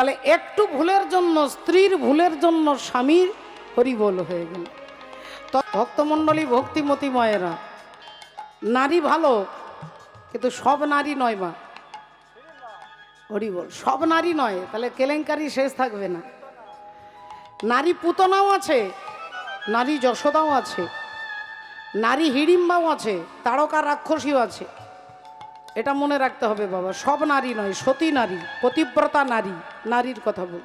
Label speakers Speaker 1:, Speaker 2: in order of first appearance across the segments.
Speaker 1: তাহলে একটু ভুলের জন্য, স্ত্রীর ভুলের জন্য স্বামীর হরিবোল হয়ে গেল। তো ভক্তমণ্ডলী, ভক্তিমতী মায়েরা, নারী ভালো, কিন্তু সব নারী নয় মা, হরিবোল, সব নারী নয়, তাহলে কেলেঙ্কারি শেষ থাকবে না। নারী পুতনাও আছে, নারী যশোদাও আছে, নারী হিড়িম্বাও আছে, তারকা রাক্ষসীও আছে। এটা মনে রাখতে হবে বাবা, সব নারী নয়, সতী নারী, পতিব্রতা নারী, নারীর কথা বল।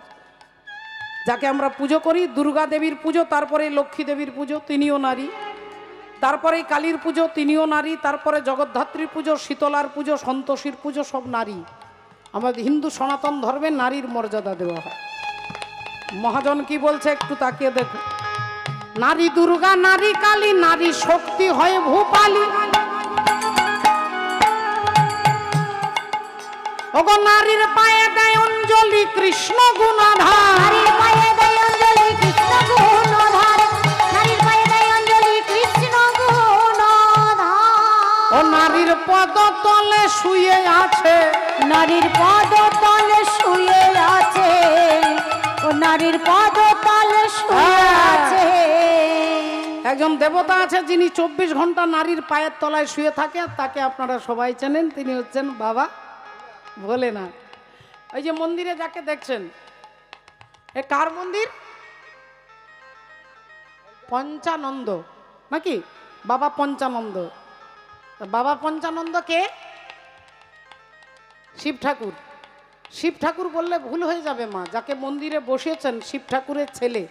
Speaker 1: যাকে আমরা পুজো করি, দুর্গা দেবীর পুজো, তারপরে লক্ষ্মী দেবীর পুজো, তিনিও নারী, তারপরে কালীর পুজো, তিনিও নারী, তারপরে জগদ্ধাত্রীর পুজো, শীতলার পুজো, সন্তোষীর পুজো, সব নারী। আমাদের হিন্দু সনাতন ধর্মে নারীর মর্যাদা দেওয়া হয়। মহাজন কি বলছে একটু তাকিয়ে দেখো। নারী দুর্গা, নারী কালী, নারী শক্তি হয় ভূপালী। ওগো নারীর পায়ে দেয় অঞ্জলি কৃষ্ণ গুণাধার,
Speaker 2: নারীর পায়ে দেয় অঞ্জলি কৃষ্ণ গুণধার, নারীর পায়ে দেয় অঞ্জলি কৃষ্ণ গুণধার।
Speaker 1: ও নারীর পদ তলে শুয়ে আছে,
Speaker 2: নারীর পদ তলে শুয়ে আছে, ও নারীর পদ তলে শুয়ে আছে।
Speaker 1: একজন দেবতা আছে যিনি 24 ঘন্টা নারীর পায়ের তলায় শুয়ে থাকে, তাকে আপনারা সবাই চেনেন, তিনি হচ্ছেন বাবা ভোলেনাথ। ওই যে মন্দিরে যাকে দেখছেন, এ কার মন্দির? পঞ্চানন্দ নাকি? বাবা পঞ্চানন্দ। বাবা পঞ্চানন্দ কে? শিব ঠাকুর। শিব ঠাকুর বললে ভুল হয়ে যাবে মা, যাকে মন্দিরে বসিয়েছেন শিব ঠাকুরের ছেলে।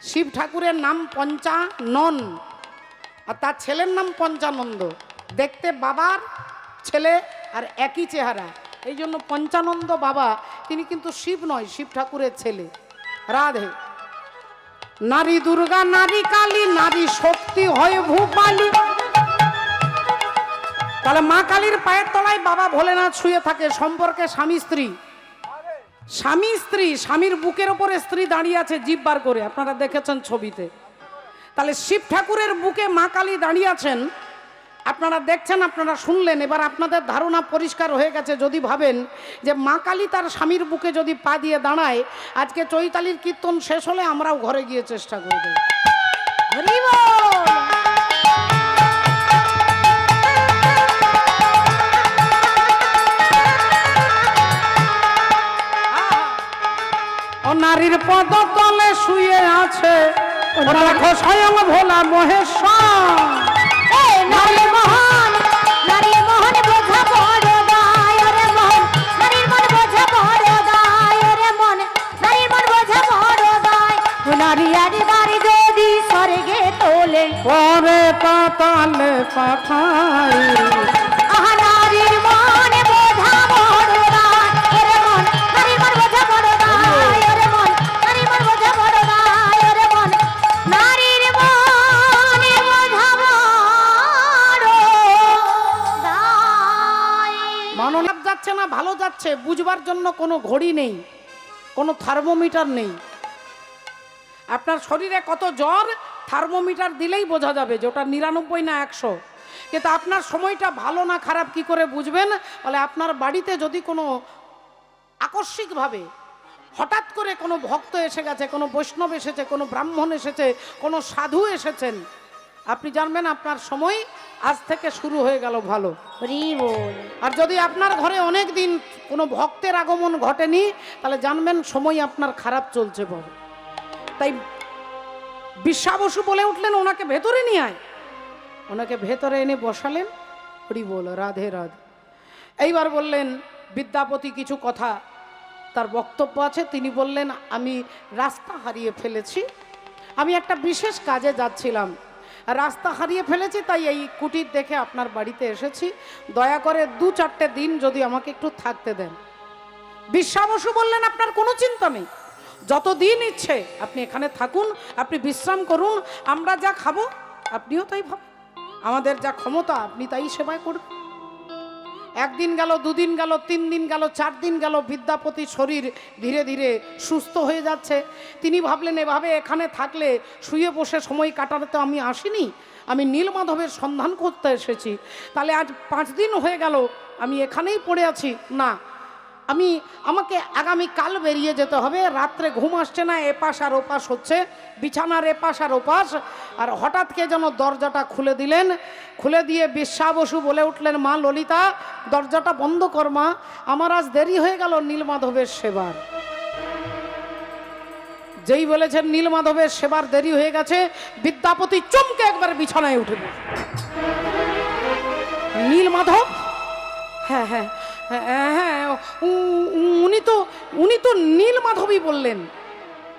Speaker 1: শিব ঠাকুরের নাম পঞ্চানন, আর তার ছেলের নাম পঞ্চানন্দ। দেখতে বাবার ছেলে আর একই চেহারা, এই জন্য পঞ্চানন্দ বাবা। তিনি কিন্তু শিব নয়, শিব ঠাকুরের ছেলে। রাধে। নারী দুর্গা, নারী কালী, নারী শক্তি হয় ভূপালী। তাহলে মা কালীর পায়ের তলায় বাবা ভোলেনাথ শুয়ে থাকে। সম্পর্কে স্বামী স্ত্রী, স্বামী স্ত্রী, স্বামীর বুকের ওপরে স্ত্রী দাঁড়িয়ে আছে জিভ বার করে, আপনারা দেখেছেন ছবিতে। তাহলে শিব ঠাকুরের বুকে মা কালী দাঁড়িয়ে আছেন, আপনারা দেখছেন, আপনারা শুনলেন। এবার আপনাদের ধারণা পরিষ্কার হয়ে গেছে। যদি ভাবেন যে মা কালী তার স্বামীর বুকে যদি পা দিয়ে দাঁড়ায়, আজকে চৈতালির কীর্তন শেষ হলে আমরাও ঘরে গিয়ে চেষ্টা করব।
Speaker 2: হরি বল।
Speaker 1: ও নারীর পদ তলে শুয়ে আছে, দেখো স্বয়ং ভোলা মহেশ্বর।
Speaker 2: নারী মহান, নারী মহান বোঝা বড় দায় রে মন, নারীর মন বোঝা বড় দায় রে মন, নারীর মন বোঝা বড় দায়। নারী আরে বাড়ি যদি স্বর্গে তোলে,
Speaker 1: পরে পাতালে পাঠাই।
Speaker 2: আহা নারীর মন বোঝা বড় দায় রে মন, নারীর মন বোঝা বড় দায় রে মন, নারীর মন বোঝা বড় দায় রে মন, নারীর মন বোঝা বড় দায়।
Speaker 1: মনোলাভ যাচ্ছে না, ভালো যাচ্ছে, বুঝবার জন্য কোনো ঘড়ি নেই, কোনো থার্মোমিটার নেই। আপনার শরীরে কত জ্বর, থার্মোমিটার দিলেই বোঝা যাবে যে ওটা 99 না 100। কিন্তু আপনার সময়টা ভালো না খারাপ কি করে বুঝবেন? বলে আপনার বাড়িতে যদি কোনো আকস্মিকভাবে হঠাৎ করে কোনো ভক্ত এসে গেছে, কোনো বৈষ্ণব এসেছে, কোনো ব্রাহ্মণ এসেছে, কোনো সাধু এসেছেন, আপনি জানবেন আপনার সময় আজ থেকে শুরু হয়ে গেল ভালো।
Speaker 2: হরি বল।
Speaker 1: আর যদি আপনার ঘরে অনেক দিন কোনো ভক্তের আগমন ঘটেনি, তাহলে জানবেন সময় আপনার খারাপ চলছে বাবু। তাই বিশ্বা বসু বলে উঠলেন, ওনাকে ভেতরে নিয়ে আয়। ওনাকে ভেতরে এনে বসালেন। হরি বল, রাধে রাধে। এইবার বললেন বিদ্যাপতি কিছু কথা তার বক্তব্য আছে। তিনি বললেন, আমি রাস্তা হারিয়ে ফেলেছি, আমি একটা বিশেষ কাজে যাচ্ছিলাম, রাস্তা হারিয়ে ফেলেছি, তাই এই কুটির দেখে আপনার বাড়িতে এসেছি। দয়া করে 2-4টে দিন যদি আমাকে একটু থাকতে দেন। বিশ্বা বসু বললেন, আপনার কোনো চিন্তা নেই, যতদিন ইচ্ছে আপনি এখানে থাকুন, আপনি বিশ্রাম করুন, আমরা যা খাবো আপনিও তাই ভাবেন, আমাদের যা ক্ষমতা আপনি তাই সেবায় করবেন। একদিন গেল, 2 দিন গেল, 3 দিন গেল, 4 দিন গেল, বিদ্যাপতির শরীর ধীরে ধীরে সুস্থ হয়ে যাচ্ছে। তিনি ভাবলেন, এভাবে এখানে থাকলে শুয়ে বসে সময় কাটাতে তো আমি আসিনি, আমি নীলমাধবের সন্ধান করতে এসেছি। তাহলে আজ 5 দিন হয়ে গেল আমি এখানেই পড়ে আছি, না আমাকে আগামী কাল বেরিয়ে যেতে হবে, রাত্রে ঘুম আসছে না, এপাশ আর ওপাশ হচ্ছে, বিছানার এপাশ আর ওপাশ। আর হঠাৎ কে যেন দরজাটা খুলে দিলেন, খুলে দিয়ে বিশ্বা বসু বলে উঠলেন, মা ললিতা দরজাটা বন্ধ কর মা, আমার আজ দেরি হয়ে গেল নীলমাধবের সেবার। যেই বলেছেন নীলমাধবের সেবার দেরি হয়ে গেছে, বিদ্যাপতি চমকে একবার বিছানায় উঠে বসে। নীলমাধব? হ্যাঁ হ্যাঁ হ্যাঁ হ্যাঁ, উনি তো নীলমাধবই বললেন।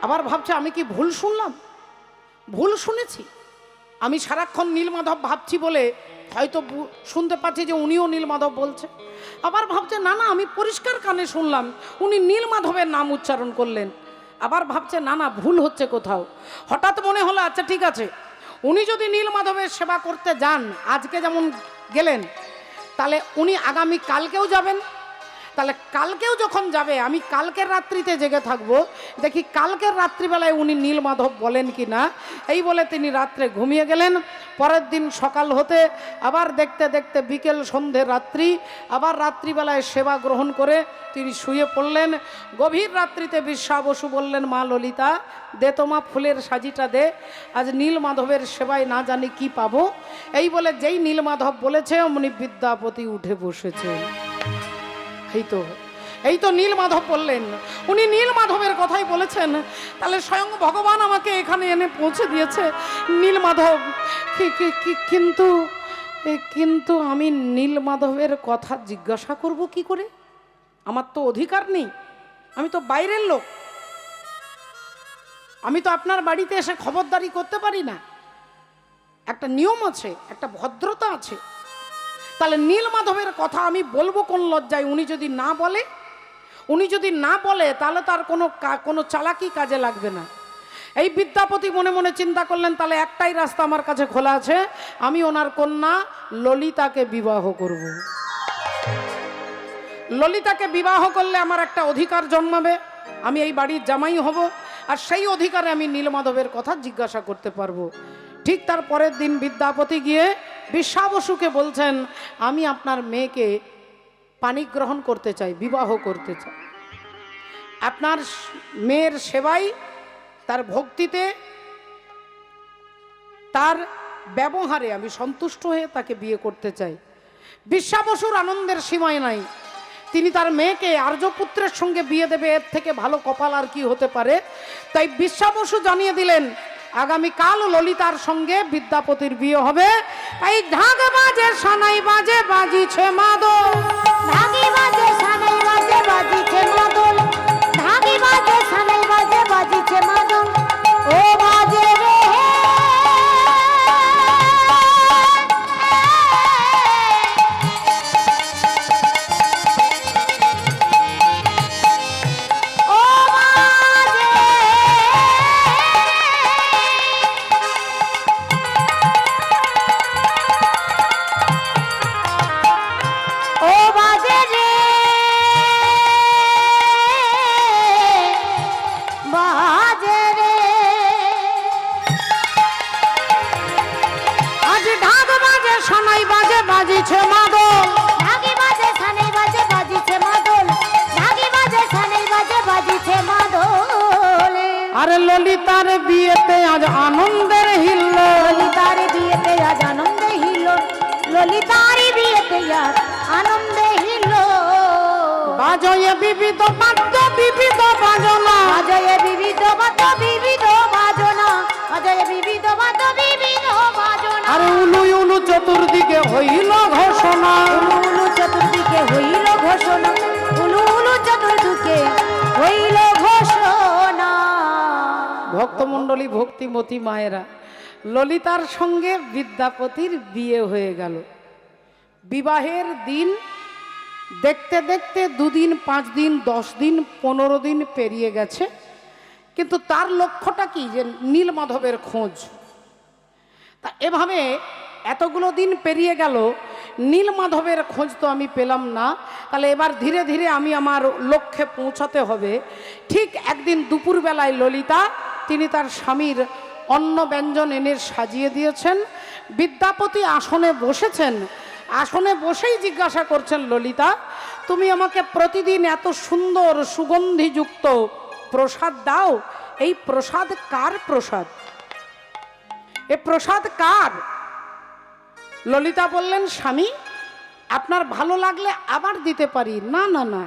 Speaker 1: আবার ভাবছে আমি কি ভুল শুনলাম, ভুল শুনেছি। আমি সারাক্ষণ নীলমাধব ভাবছি বলে হয়তো শুনতে পাচ্ছি যে উনিও নীলমাধব বলছে। আবার ভাবছে না না, আমি পরিষ্কার কানে শুনলাম উনি নীলমাধবের নাম উচ্চারণ করলেন। আবার ভাবছে না না, ভুল হচ্ছে কোথাও। হঠাৎ মনে হলো আচ্ছা ঠিক আছে, উনি যদি নীলমাধবের সেবা করতে যান, আজকে যেমন গেলেন, তাহলে উনি আগামী কালকেও যাবেন। তাহলে কালকেও যখন যাবে, আমি কালকের রাত্রিতে জেগে থাকবো, দেখি কালকের রাত্রিবেলায় উনি নীলমাধব বলেন কি না। এই বলে তিনি রাত্রে ঘুমিয়ে গেলেন। পরের দিন সকাল হতে আবার দেখতে দেখতে বিকেল সন্ধে রাত্রি, আবার রাত্রিবেলায় সেবা গ্রহণ করে তিনি শুয়ে পড়লেন। গভীর রাত্রিতে বিশ্বা বসু বললেন, মা ললিতা দে তোমা ফুলের সাজিটা দে, আজ নীলমাধবের সেবায় না জানি কি পাবো। এই বলে যেই নীলমাধব বলেছে অমনি বিদ্যাপতি উঠে বসেছে। এই তো নীলমাধব বললেন, উনি নীলমাধবের কথাই বলেছেন, তাহলে স্বয়ং ভগবান আমাকে এখানে এনে পৌঁছে দিয়েছে। নীলমাধব কিন্তু আমি নীলমাধবের কথা জিজ্ঞাসা করব কি করে? আমার তো অধিকার নেই, আমি তো বাইরের লোক, আমি তো আপনার বাড়িতে এসে খবরদারি করতে পারি না। একটা নিয়ম আছে, একটা ভদ্রতা আছে। তাহলে নীলমাধবের কথা আমি বলবো কোন লজ্জায়? উনি যদি না বলে তাহলে তার কোনো চালাকি কাজে লাগবে না। এই বিদ্যাপতি মনে মনে চিন্তা করলেন, তাহলে একটাই রাস্তা আমার কাছে খোলা আছে, আমি ওনার কন্যা ললিতাকে বিবাহ করব। ললিতাকে বিবাহ করলে আমার একটা অধিকার জন্মাবে, আমি এই বাড়ির জামাই হব, আর সেই অধিকারে আমি নীলমাধবের কথা জিজ্ঞাসা করতে পারবো। ঠিক তার পরের দিন বিদ্যাপতি গিয়ে বিশ্বা বসুকে বলছেন, আমি আপনার মেয়েকে পানি গ্রহণ করতে চাই, বিবাহ করতে চাই। আপনার মেয়ের সেবায়, তার ভক্তিতে, তার ব্যবহারে আমি সন্তুষ্ট হয়ে তাকে বিয়ে করতে চাই। বিশ্বা বসুর আনন্দের সীমায় নাই। তিনি তার মেয়েকে আর্যপুত্রের সঙ্গে বিয়ে দেবে, এর থেকে ভালো কপাল আর কি হতে পারে। তাই বিশ্বা বসু জানিয়ে দিলেন আগামীকাল ললিতার সঙ্গে বিদ্যাপতির বিয়ে হবে। তাই ঢাক বাজে সানাই বাজে বাজিছে মাদল,
Speaker 2: ঢাকি বাজে সানাই বাজে বাজিছে মাদল, ঢাকি বাজে সানাই বাজে বাজিছে মাদল, ও বাজে রে
Speaker 1: বাজিছে মাদল,
Speaker 2: ঢাকি বাজে সানাই বাজে বাজিছে মাদল, ঢাকি বাজে সানাই বাজে বাজিছে মাদল।
Speaker 1: আরে ললিতার বিয়েতে আজ আনন্দের হিল্লোল,
Speaker 2: ললিতার বিয়েতে আজ আনন্দে হিল, ললিতার বিয়েতে আজ আনন্দে হিল।
Speaker 1: বাজয়ে বিবিধ বাদ্য বিবিধ বাজনা,
Speaker 2: বাজয়ে বিবিধ বাদ্য বিবিধ বাজনা, বাজয়ে বিবিধ বাদ্য বিবিধ বাজনা।
Speaker 1: আরে উলু উলু চতুর্দিকে হইল ঘোষণা,
Speaker 2: উলু উলু চতুর্দিকে হইল ঘোষণা, উলু উলু চতুর্দিকে হইল ঘোষণা।
Speaker 1: ভক্তমণ্ডলী, ভক্তিমতী মায়েরা, ললিতার সঙ্গে বিদ্যাপতির বিয়ে হয়ে গেল। বিবাহের দিন দেখতে দেখতে 2 দিন, 5 দিন, 10 দিন, 15 দিন পেরিয়ে গেছে, কিন্তু তার লক্ষ্যটা কি? যে নীলমাধবের খোঁজ। তা এভাবে এতগুলো দিন পেরিয়ে গেল, নীলমাধবের খোঁজ তো আমি পেলাম না। তাহলে এবার ধীরে ধীরে আমি আমার লক্ষ্যে পৌঁছাতে হবে। ঠিক একদিন দুপুরবেলায় ললিতা, তিনি তার স্বামীর অন্ন ব্যঞ্জন এনে সাজিয়ে দিয়েছেন। বিদ্যাপতি আসনে বসেছেন, আসনে বসেই জিজ্ঞাসা করছেন ললিতা, তুমি আমাকে প্রতিদিন এত সুন্দর সুগন্ধিযুক্ত প্রসাদ দাও, এই প্রসাদ কার প্রসাদ? এ প্রসাদ কার? ললিতা বললেন, স্বামী আপনার ভালো লাগলে আবার দিতে পারি। না না না,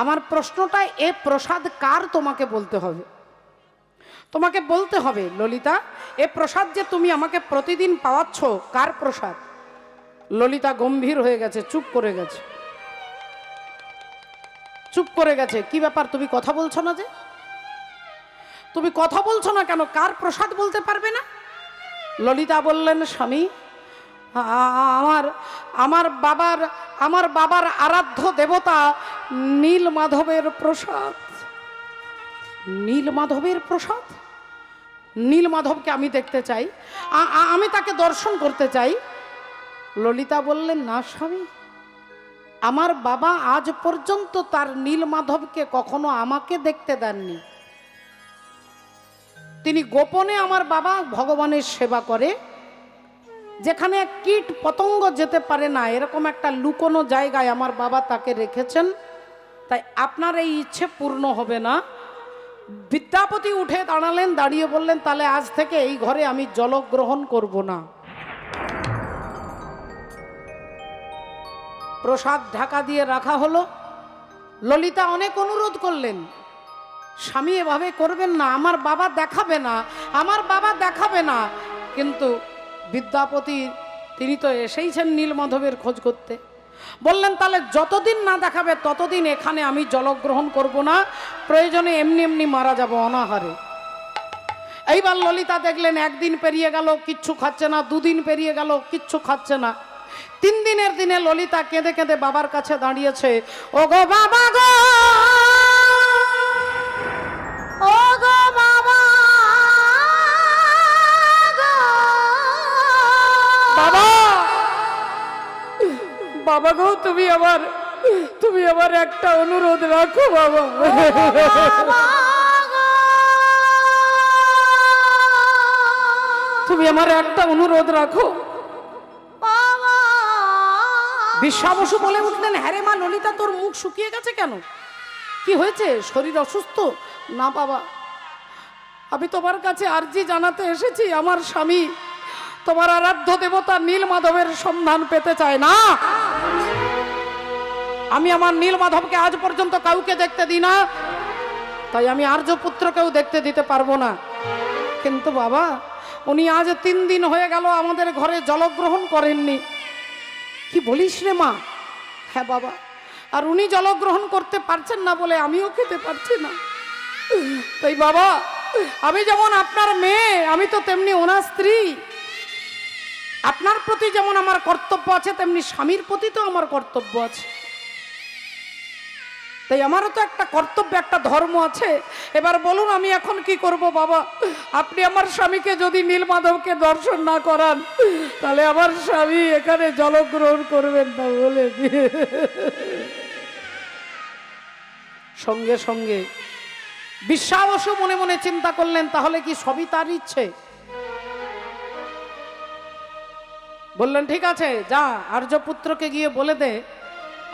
Speaker 1: আমার প্রশ্নটা এ প্রসাদ কার তোমাকে বলতে হবে। তোমাকে বলতে হবে, ললিতা এ প্রসাদ যে তুমি আমাকে প্রতিদিন পাওয়াচ্ছ কার প্রসাদ? ললিতা গম্ভীর হয়ে গেছে, চুপ করে গেছে, চুপ করে গেছে। কি ব্যাপার, তুমি কথা বলছো না যে? তুমি কথা বলছো না কেন? কার প্রসাদ বলতে পারবে না? ললিতা বললেন, স্বামী আমার বাবার আরাধ্য দেবতা নীল মাধবের প্রসাদ। নীল মাধবের প্রসাদ? নীল মাধবকে আমি দেখতে চাই, আমি তাকে দর্শন করতে চাই। ললিতা বললেন, না স্বামী, আমার বাবা আজ পর্যন্ত তার নীল মাধবকে কখনো আমাকে দেখতে দেননি। তিনি গোপনে আমার বাবা ভগবানের সেবা করে, যেখানে কীট পতঙ্গ যেতে পারে না এরকম একটা লুকোনো জায়গায় আমার বাবা তাকে রেখেছেন। তাই আপনার এই ইচ্ছে পূর্ণ হবে না। বিদ্যাপতি উঠে দাঁড়ালেন, দাঁড়িয়ে বললেন, তাহলে আজ থেকে এই ঘরে আমি জলগ্রহণ করব না। প্রসাদ ঢাকা দিয়ে রাখা হলো। ললিতা অনেক অনুরোধ করলেন, স্বামী এভাবে করবেন না, আমার বাবা দেখাবে না, আমার বাবা দেখাবে না। কিন্তু বিদ্যাপতি তিনি তো এসেইছেন নীলমাধবের খোঁজ করতে। বললেন, তাহলে যতদিন না দেখাবে ততদিন এখানে আমি জলগ্রহণ করব না, প্রয়োজনে এমনি এমনি মারা যাব অনাহারে। এইবার ললিতা দেখলেন একদিন পেরিয়ে গেল কিচ্ছু খাচ্ছে না, দুদিন পেরিয়ে গেল কিচ্ছু খাচ্ছে না। 3 দিনের দিনে ললিতা কেঁদে কেঁদে বাবার কাছে দাঁড়িয়েছে। ও গো বাবা গো,
Speaker 2: ও গো বাবা গো,
Speaker 1: বাবা বাবা গো, তুমি আমার একটা অনুরোধ রাখো বাবা।
Speaker 2: বাবা গো,
Speaker 1: তুমি আমার একটা অনুরোধ রাখো।
Speaker 2: বাবা।
Speaker 1: বিশ্বা বসু বলে উঠলেন, হ্যাঁ রে মা ললিতা, তোর মুখ শুকিয়ে গেছে কেন? কি হয়েছে? শরীর অসুস্থ? না বাবা, আমি তোমার কাছে আর্জি জানাতে এসেছি, আমার স্বামী তোমার আরাধ্য দেবতা নীল মাধবের সন্ধান পেতে চায় না। আমি আমার নীল মাধবকে আজ পর্যন্ত কাউকে দেখতে দিই না, তাই আমি আর্যপুত্রকেও দেখতে দিতে পারবো না। কিন্তু বাবা, উনি আজ 3 দিন হয়ে গেল আমাদের ঘরে জলগ্রহণ করেননি। কি বলিস রে মা? হ্যাঁ বাবা, আর উনি জলগ্রহণ করতে পারছেন না বলে আমিও খেতে পারছি না। তাই বাবা, আমি যেমন আপনার মেয়ে, আমি তো তেমনি ওনার স্ত্রী। আপনার প্রতি যেমন আমার কর্তব্য আছে, তেমনি স্বামীর প্রতি তো আমার কর্তব্য আছে। তাই আমারও তো একটা কর্তব্য, একটা ধর্ম আছে। এবার বলুন আমি এখন কি করব বাবা? আপনি আমার স্বামীকে যদি নীলমাধবকে দর্শন না করান, তাহলে আমার স্বামী এখানে জলগ্রহণ করবেন না বলে দিয়ে সঙ্গে সঙ্গে বিশ্বা বসু মনে মনে চিন্তা করলেন, তাহলে কি সবই তার ইচ্ছে? বললেন, ঠিক আছে, যা আর্যপুত্রকে গিয়ে বলে দে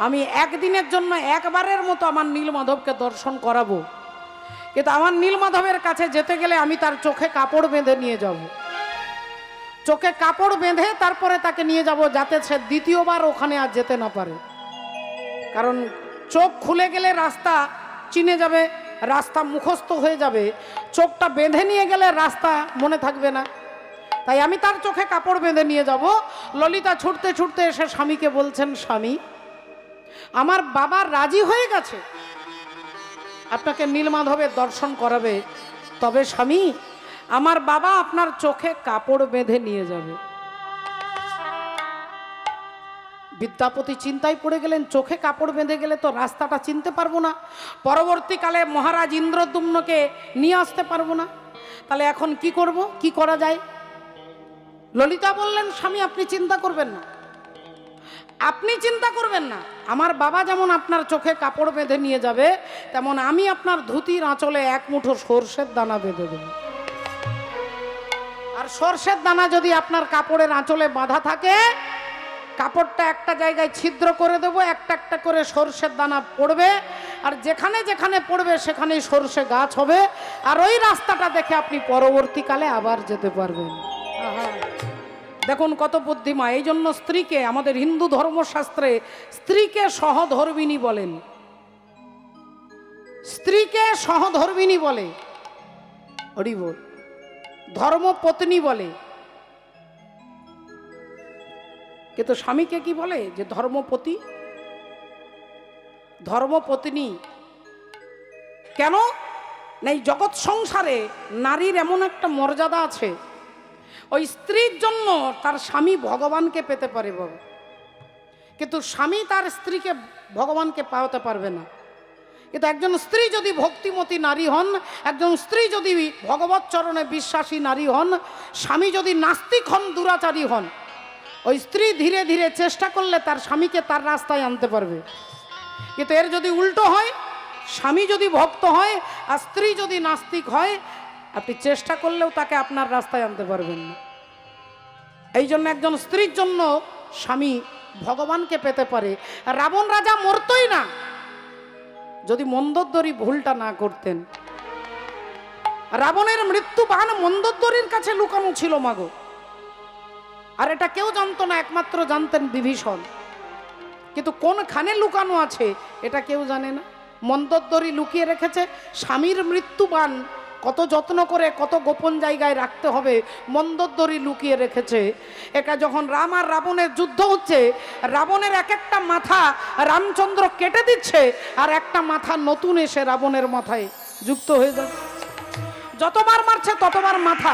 Speaker 1: আমি একদিনের জন্য একবারের মতো আমার নীলমাধবকে দর্শন করাবো, কিন্তু আমার নীলমাধবের কাছে যেতে গেলে আমি তার চোখে কাপড় বেঁধে নিয়ে যাব। চোখে কাপড় বেঁধে তারপরে তাকে নিয়ে যাব, যাতে সে দ্বিতীয়বার ওখানে আর যেতে না পারে। কারণ চোখ খুলে গেলে রাস্তা চিনে যাবে, রাস্তা মুখস্থ হয়ে যাবে। চোখটা বেঁধে নিয়ে গেলে রাস্তা মনে থাকবে না। তাই আমি তার চোখে কাপড় বেঁধে নিয়ে যাব। ললিতা ছুটতে ছুটতে এসে স্বামীকে বলছেন, স্বামী আমার বাবা রাজি হয়ে গেছে আপনাকে নীলমাধবের দর্শন করাবে, তবে স্বামী আমার বাবা আপনার চোখে কাপড় বেঁধে নিয়ে যাবে। বিদ্যাপতি চিন্তায় পড়ে গেলেন, চোখে কাপড় বেঁধে গেলে তো রাস্তাটা চিনতে পারবো না, পরবর্তীকালে মহারাজ ইন্দ্রদ্যুম্নকে নিয়ে আসতে পারবো না। তাহলে এখন কি করব, কি করা যায়? ললিতা বললেন, স্বামী আপনি চিন্তা করবেন না, আপনি চিন্তা করবেন না। আমার বাবা যেমন আপনার চোখে কাপড় বেঁধে নিয়ে যাবে, তেমন আমি আপনার ধুতির আঁচলে 1 মুঠো সর্ষের দানা বেঁধে দেব। আর সর্ষের দানা যদি আপনার কাপড়ের আঁচলে বাঁধা থাকে, কাপড়টা একটা জায়গায় ছিদ্র করে দেবো, একটা একটা করে সর্ষের দানা পড়বে, আর যেখানে যেখানে পড়বে সেখানেই সর্ষে গাছ হবে, আর ওই রাস্তাটা দেখে আপনি পরবর্তীকালে আবার যেতে পারবেন। আহা, দেখুন কত বুদ্ধিমা। এই জন্য স্ত্রীকে আমাদের হিন্দু ধর্মশাস্ত্রে স্ত্রীকে সহধর্মিণী বলেন, স্ত্রীকে সহধর্মিণী বলে, হরি বল, ধর্মপত্নী বলে। কিন্তু স্বামীকে কি বলে? যে ধর্মপতি, ধর্মপত্নী। কেন না? এই জগৎ সংসারে নারীর এমন একটা মর্যাদা আছে, ওই স্ত্রীর জন্য তার স্বামী ভগবানকে পেতে পারে বাবা, কিন্তু স্বামী তার স্ত্রীকে ভগবানকে পাওয়াতে পারবে না। কিন্তু একজন স্ত্রী যদি ভক্তিমতী নারী হন, একজন স্ত্রী যদি ভগবত চরণে বিশ্বাসী নারী হন, স্বামী যদি নাস্তিক হন, দুরাচারী হন, ওই স্ত্রী ধীরে ধীরে চেষ্টা করলে তার স্বামীকে তার রাস্তায় আনতে পারবে। কিন্তু এর যদি উল্টো হয়, স্বামী যদি ভক্ত হয় আর স্ত্রী যদি নাস্তিক হয়, আপনি চেষ্টা করলেও তাকে আপনার রাস্তায় আনতে পারবেন না। এই জন্য একজন স্ত্রীর জন্য স্বামী ভগবানকে পেতে পারে। রাবণ রাজা মরতই না যদি মন্দোদরী ভুলটা না করতেন। রাবণের মৃত্যু বান মন্দোদরীর কাছে লুকানো ছিল মাগো, আর এটা কেউ জানতো না, একমাত্র জানতেন বিভীষণ। কিন্তু কোনখানে লুকানো আছে এটা কেউ জানে না। মন্দোদরী লুকিয়ে রেখেছে। স্বামীর মৃত্যুবান কত যত্ন করে কত গোপন জায়গায় রাখতে হবে, মন্দোদরী লুকিয়ে রেখেছে। এটা যখন রাম আর রাবণের যুদ্ধ হচ্ছে, রাবণের এক একটা মাথা রামচন্দ্র কেটে দিচ্ছে, আর একটা মাথা নতুন এসে রাবণের মাথায় যুক্ত হয়ে যাচ্ছে। যতবার মারছে ততবার মাথা।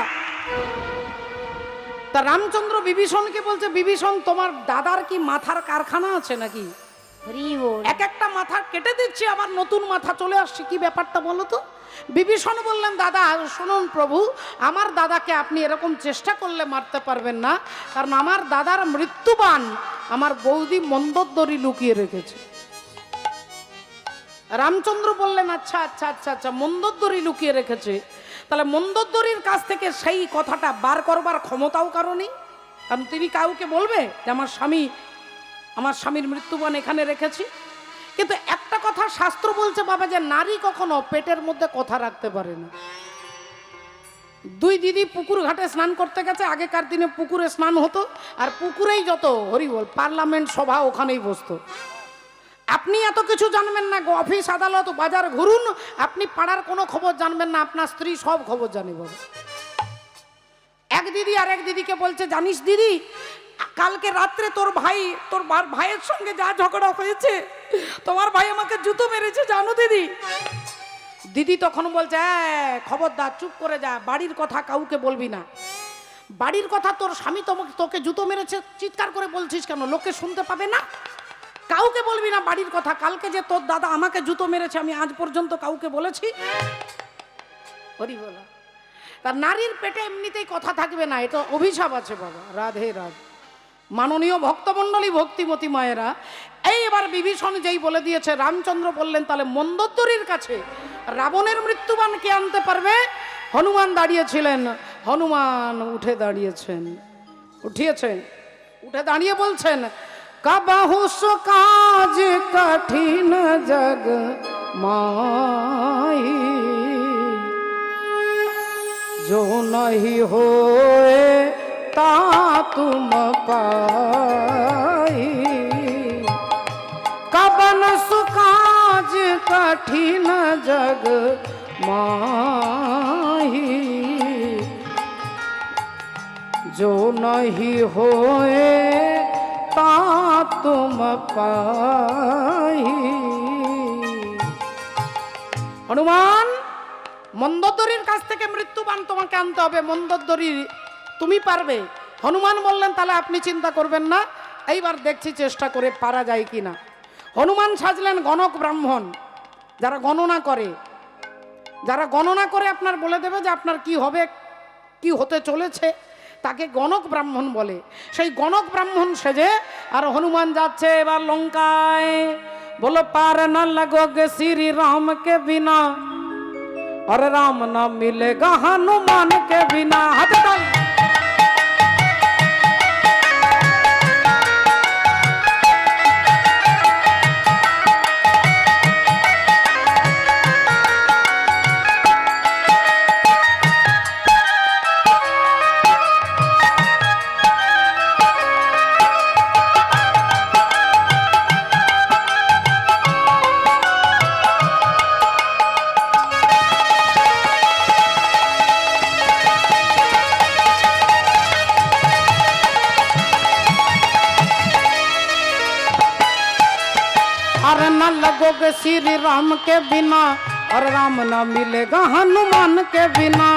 Speaker 1: তা রামচন্দ্র বিভীষণকে বলছে, বিভীষণ তোমার দাদার কি মাথার কারখানা আছে নাকি? এক একটা মাথা কেটে দিচ্ছি, আবার নতুন মাথা চলে আসছে, কি ব্যাপারটা বলো তো? বিভীষণ বললেন, দাদা শুনুন প্রভু, আমার দাদাকে আপনি এরকম চেষ্টা করলে মারতে পারবেন না, কারণ আমার দাদার মৃত্যুবান আমার বৌদি মন্দোদরী লুকিয়ে রেখেছে। রামচন্দ্র বললেন, আচ্ছা আচ্ছা আচ্ছা আচ্ছা, মন্দোদরী লুকিয়ে রেখেছে, তাহলে মন্দোদরীর কাছ থেকে সেই কথাটা বার করবার ক্ষমতাও কারণই, কারণ তিনি কাউকে বলবে যে আমার স্বামীর মৃত্যুবান এখানে রেখেছি। কিন্তু একটা কথা শাস্ত্র বলছে বাবা, যে নারী কখনো পেটের মধ্যে কথা রাখতে পারে না। দুই দিদি পুকুর ঘাটে স্নান করতে গেছে, আগেকার দিনে পুকুরে স্নান হতো, আর পুকুরেই যত হরিবল পার্লামেন্ট সভা ওখানেই বসতো। আপনি এত কিছু জানবেন না, অফিস আদালত বাজার ঘুরুন, আপনি পাড়ার কোনো খবর জানবেন না, আপনার স্ত্রী সব খবর জানে বাবা। এক দিদি আর এক দিদিকে বলছে, জানিস দিদি, কালকে রাত্রে তোর ভাইয়ের সঙ্গে যা ঝগড়া হয়েছে, তোমার ভাই আমাকে জুতো মেরেছে জানো দিদি। দিদি তখন বলছে, খবরদার, চুপ করে যা, বাড়ির কথা কাউকে বলবি না। বাড়ির কথা তোর স্বামী তোকে জুতো মেরেছে চিৎকার করে বলছিস কেন? লোকে শুনতে পাবে না? কাউকে বলবি না বাড়ির কথা। কালকে যে তোর দাদা আমাকে জুতো মেরেছে আমি আজ পর্যন্ত কাউকে বলেছি? হরি বলা। তার নারীর পেটে এমনিতেই কথা থাকবে না, এটা অভিশাপ আছে বাবা। রাধে রাধে। মাননীয় ভক্তমণ্ডলী, ভক্তিমতী মায়েরা, এবার বিভীষণ যেই বলে দিয়েছে, রামচন্দ্র বললেন, তাহলে মন্দোদরীর কাছে রাবণের মৃত্যুবান কে আনতে পারবে? হনুমান দাঁড়িয়েছিলেন। হনুমান উঠে দাঁড়িয়েছেন, উঠে দাঁড়িয়ে বলছেন, কবহু কাজ কঠিন জগ মাহি, जो नहीं होए ता तुम पाई, कबन सुकाज कठिन जग माही, जो नहीं होए ता तुम पाई। हनुमान, মন্দোদরীর কাছ থেকে মৃত্যুবান তোমাকে আনতে হবে, মন্দোদরী তুমি পারবে। হনুমান বললেন, তাহলে আপনি চিন্তা করবেন না, এইবার দেখছি চেষ্টা করে পারা যায় কিনা। হনুমান সাজলেন গণক ব্রাহ্মণ, যারা গণনা করে আপনার বলে দেবে যে আপনার কি হবে, কি হতে চলেছে, তাকে গণক ব্রাহ্মণ বলে। সেই গণক ব্রাহ্মণ সেজে আর হনুমান যাচ্ছে এবার লঙ্কায়। বলো, পার না লগোগে শ্রী রাম কে বিনা, और राम न मिलेगा हनुमान के बिना। हाथ ताली। श्री राम के बिना और राम ना मिलेगा हनुमान के बिना।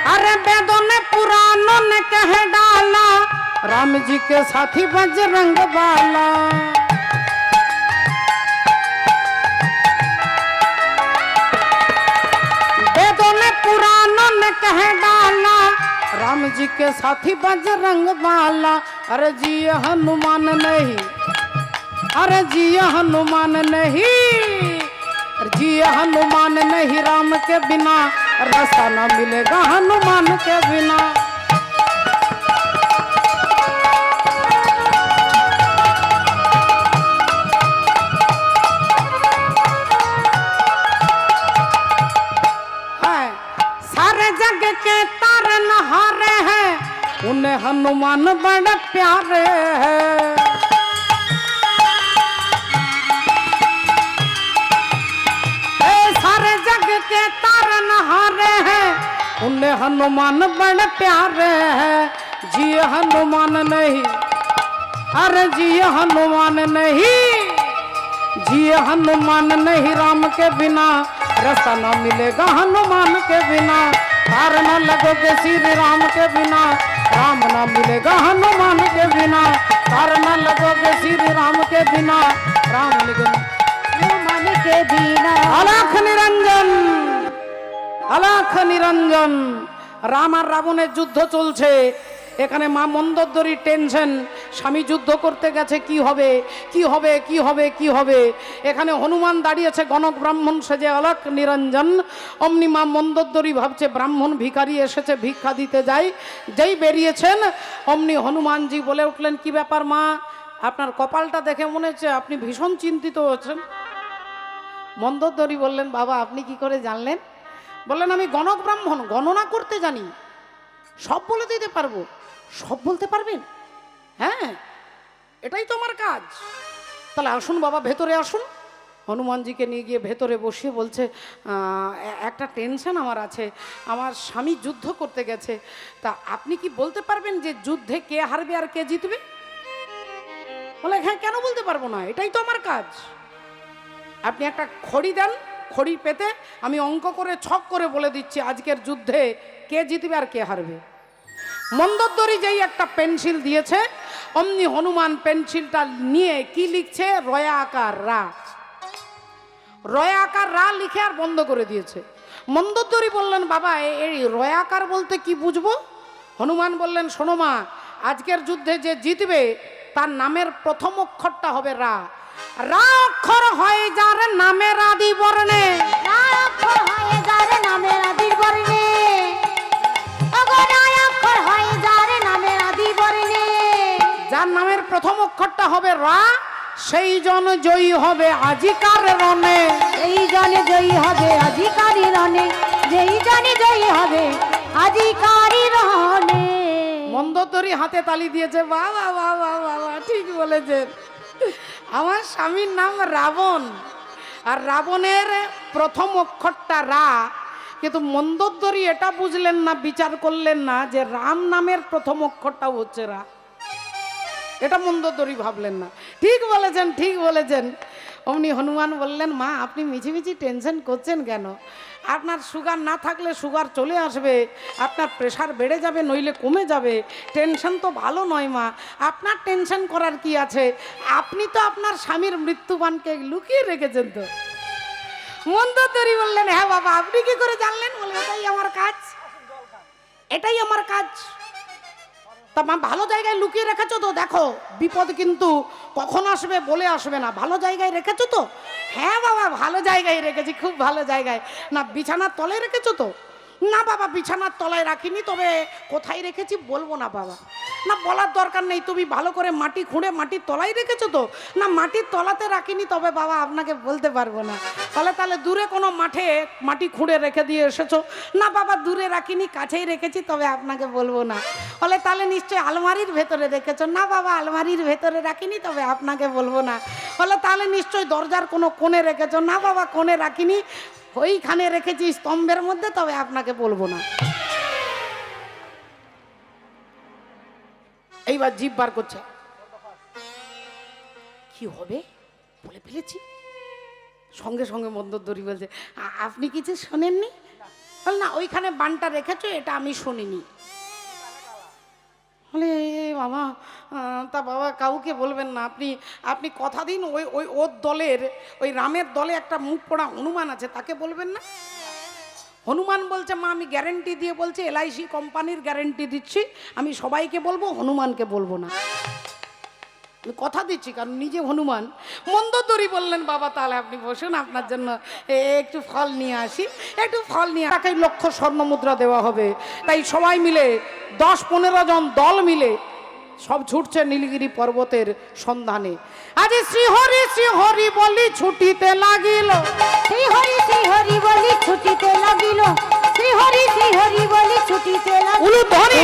Speaker 1: अरे वेदों ने पुराणों ने कह डाला राम जी के साथी बजरंग बाला। वेदों ने पुराणों ने कह डाला राम जी के साथी बजरंग बाला। अरे जी हनुमान नहीं, अरे जी हनुमान नहीं, जी हनुमान नहीं राम के बिना रास्ता ना मिलेगा हनुमान के बिना। सारे जग के तारनहारे हैं उन्हें हनुमान बड़े प्यारे हैं। सारे जग के तारनहारे हैं उन्हें हनुमान बड़े प्यारे हैं। जी हनुमान नहीं, अरे जी हनुमान नहीं, जी हनुमान नहीं राम के बिना रास्ता ना मिलेगा हनुमान के बिना। पार न लगोगे श्री राम के बिना राम ना मिलेगा हनुमान के बिना। पार न लगोगे श्री राम के बिना राम हनुमान के बिना। अलख निरंजन, अलख निरंजन। राम আর রাবণের যুদ্ধ চলছে। এখানে মা মন্দোদরী টেনশন, স্বামী যুদ্ধ করতে গেছে, কি হবে কি হবে কি হবে কি হবে। এখানে হনুমান দাঁড়িয়েছে গণক ব্রাহ্মণ সেজে অলক নিরঞ্জন। অমনি মা মন্দোদরী ভাবছে ব্রাহ্মণ ভিখারি এসেছে ভিক্ষা দিতে যায়। যেই বেরিয়েছেন অমনি হনুমানজি বলে উঠলেন, কি ব্যাপার মা, আপনার কপালটা দেখে মনে হচ্ছে আপনি ভীষণ চিন্তিত হচ্ছেন। মন্দোদরী বললেন, বাবা আপনি কি করে জানলেন? বললেন, আমি গণক ব্রাহ্মণ, গণনা করতে জানি, সব বলে দিতে পারবো। সব বলতে পারবেন? হ্যাঁ, এটাই তো আমার কাজ। তাহলে আসুন বাবা, ভেতরে আসুন। হনুমানজিকে নিয়ে গিয়ে ভেতরে বসিয়ে বলছে, একটা টেনশন আমার আছে, আমার স্বামী যুদ্ধ করতে গেছে, তা আপনি কি বলতে পারবেন যে যুদ্ধে কে হারবে আর কে জিতবে? বলে, হ্যাঁ কেন বলতে পারবো না, এটাই তো আমার কাজ। আপনি একটা খড়ি দেন, খড়ি পেতে আমি অঙ্ক করে ছক করে বলে দিচ্ছি আজকের যুদ্ধে কে জিতবে আর কে হারবে। মন্দোদরী যেই একটা পেন্সিল দিয়েছে অমনি হনুমান পেন্সিলটা নিয়ে কি লিখছে, রয়া আকার রা, রয়া আকার রা লিখে আর বন্ধ করে দিয়েছে। মন্দোদরী বললেন, বাবা এই রয়া আকার বলতে কি বুঝবো? হনুমান বললেন, শোনো মা, আজকের যুদ্ধে যে জিতবে তার নামের প্রথম অক্ষরটা হবে রা। রা অক্ষর হয় যার নামের আদি বর্ণে,
Speaker 2: রা অক্ষর হয় যার নামের আদি বর্ণে,
Speaker 1: যার নামের প্রথম অক্ষরটা হবে রা সেই জন জয়ী হবে আজিকার রণে।
Speaker 2: এই জনে জয়ী হবে আজিকারি রণে, যেই জনে জয়ী হবে আজিকারি রণে।
Speaker 1: মন্দোদরী হাতে তালি দিয়েছে, বাবা বাবা বাবা ঠিক বলেছেন। আমার স্বামীর নাম রাবণ, আর রাবণের প্রথম অক্ষরটা রা, কিন্তু মন্দোদরী এটা বুঝলেন না, বিচার করলেন না যে রাম নামের প্রথম অক্ষরটাও হচ্ছে রা। এটা মন্দোদরী ভাবলেন না। ঠিক বলেছেন, ঠিক বলেছেন। অমনি হনুমান বললেন, মা আপনি মিছিমিছি টেনশন করছেন কেন? আপনার সুগার না থাকলে সুগার চলে আসবে, আপনার প্রেশার বেড়ে যাবে নইলে কমে যাবে। টেনশন তো ভালো নয় মা, আপনার টেনশন করার কি আছে? আপনি তো আপনার স্বামীর মৃত্যুবানকে লুকিয়ে রেখেছেন তো। মন্দোদরী বললেন, হ্যাঁ বাবা আপনি কি করে জানলেন? বলে, এটাই আমার কাজ, এটাই আমার কাজ। তা মা ভালো জায়গায় লুকিয়ে রেখেছো তো? দেখো বিপদ কিন্তু কখন আসবে বলে আসবে না, ভালো জায়গায় রেখেছো তো? হ্যাঁ বাবা ভালো জায়গায় রেখেছি, খুব ভালো জায়গায়। না বিছানার তলায় রেখেছো তো? না বাবা বিছানার তলায় রাখিনি, তবে কোথায় রেখেছি বলবো না বাবা। না বলার দরকার নেই, তুমি ভালো করে মাটি খুঁড়ে মাটির তলায় রেখেছো তো? না মাটির তলাতে রাখিনি, তবে বাবা আপনাকে বলতে পারবো না। তাহলে দূরে কোনো মাঠে মাটি খুঁড়ে রেখে দিয়ে এসেছো? না বাবা দূরে রাখিনি, কাছেই রেখেছি, তবে আপনাকে বলবো না। তাহলে নিশ্চয়ই আলমারির ভেতরে রেখেছো? না বাবা আলমারির ভেতরে রাখিনি, তবে আপনাকে বলবো না। তাহলে নিশ্চয়ই দরজার কোনো কোণে রেখেছো? না বাবা কোণে রাখিনি, ওইখানে রেখেছি স্তম্ভের মধ্যে, তবে আপনাকে বলবো না। এই এইবার জিভ বার করছে, কি হবে বলে ফেলেছি। সঙ্গে সঙ্গে মন্দোদরি বলছে, আপনি কিছু শোনেননি? বল না, ওইখানে বানটা রেখেছো, এটা আমি শুনিনি। বলে বাবা, তা বাবা কাউকে বলবেন না, আপনি আপনি কথা দিন, ওই ওই ওর দলের, ওই রামের দলে একটা মুখ পোড়া হনুমান আছে, তাকে বলবেন না। হনুমান বলছে, মা আমি গ্যারেন্টি দিয়ে বলছি, LIC কোম্পানির গ্যারেন্টি দিচ্ছি, আমি সবাইকে বলবো, হনুমানকে বলবো না। আমি কথা দিচ্ছি, কারণ নিজে হনুমান। মন্দোদরি বললেন, বাবা তাহলে আপনি বসুন, আপনার জন্য একটু ফল নিয়ে আসি। একটু ফল নিয়ে, তাকে 1 লক্ষ স্বর্ণ মুদ্রা দেওয়া হবে। তাই সবাই মিলে 10-15 জন দল মিলে সব ছুটছে নীলগিরি পর্বতের সন্ধানে। আজ শ্রীহরি শ্রীহরি বলি ছুটিতে লাগিল,
Speaker 2: শ্রীহরি বলি ছুটিতে লাগিল, শ্রীহরি বলি ছুটিতে লাগিল।
Speaker 1: উলু ধ্বনি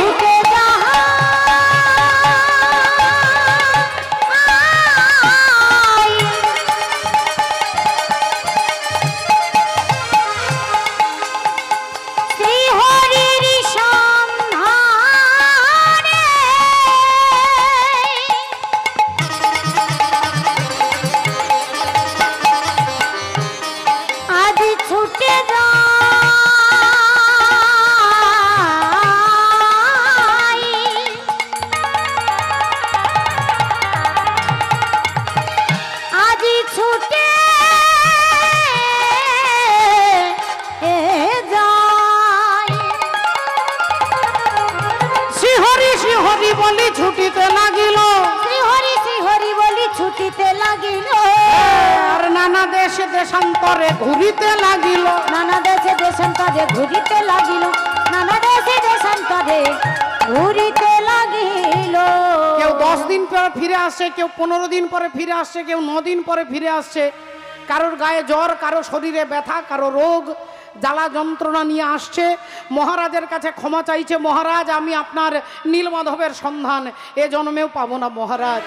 Speaker 1: বলি ছুটিতে লাগিল,
Speaker 2: শ্রীহরি বলি ছুটিতে লাগিল।
Speaker 1: আর নানা দেশে দেশান্তরে ঘুরিতে লাগিল,
Speaker 2: নানা দেশে দেশান্তরে ঘুরিতে লাগিল, নানা দেশে দেশান্তরে ঘুরিতে লাগিল।
Speaker 1: কেউ 10 দিন পরে ফিরে আসছে, কেউ 15 দিন পরে ফিরে আসছে, কেউ 9 দিন পরে ফিরে আসছে। কারোর গায়ে জ্বর, কারো শরীরে ব্যথা, কারো রোগ জ্বালা যন্ত্রণা নিয়ে আসছে। মহারাজের কাছে ক্ষমা চাইছে, মহারাজ আমি আপনার নীলমাধবের সন্ধান এ জন্মেও পাবো না মহারাজ।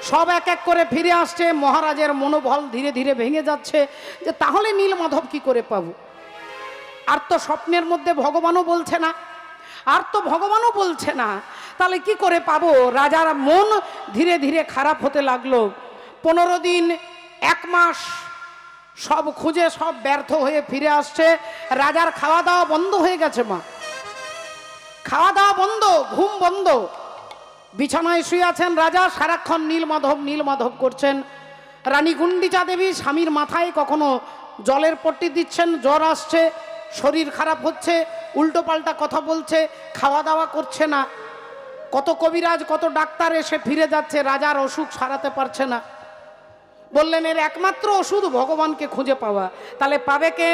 Speaker 1: সব এক এক করে ফিরে আসছে। মহারাজের মনোবল ধীরে ধীরে ভেঙে যাচ্ছে, যে তাহলে নীলমাধব কি করে পাবো? আর তো স্বপ্নের মধ্যে ভগবানও বলছে না, আর তো ভগবানও বলছে না, তাহলে কি করে পাবো? রাজার মন ধীরে ধীরে খারাপ হতে লাগলো। 15 দিন, 1 মাস সব খুঁজে সব ব্যর্থ হয়ে ফিরে আসছে। রাজার খাওয়া দাওয়া বন্ধ হয়ে গেছে, মা খাওয়া দাওয়া বন্ধ, ঘুম বন্ধ। বিছানায় শুয়ে আছেন রাজা, সারাক্ষণ নীলমাধব নীলমাধব করছেন। রানী গুন্ডিচা দেবী স্বামীর মাথায় কখনো জলের পট্টি দিচ্ছেন, জ্বর আসছে, শরীর খারাপ হচ্ছে, উল্টো পাল্টা কথা বলছে, খাওয়া দাওয়া করছে না। কত কবিরাজ কত ডাক্তার এসে ফিরে যাচ্ছে, রাজার অসুখ সারাতে পারছে না। বললেন এর একমাত্র ওষুধ ভগবানকে খুঁজে পাওয়া। তাহলে পাবে কে?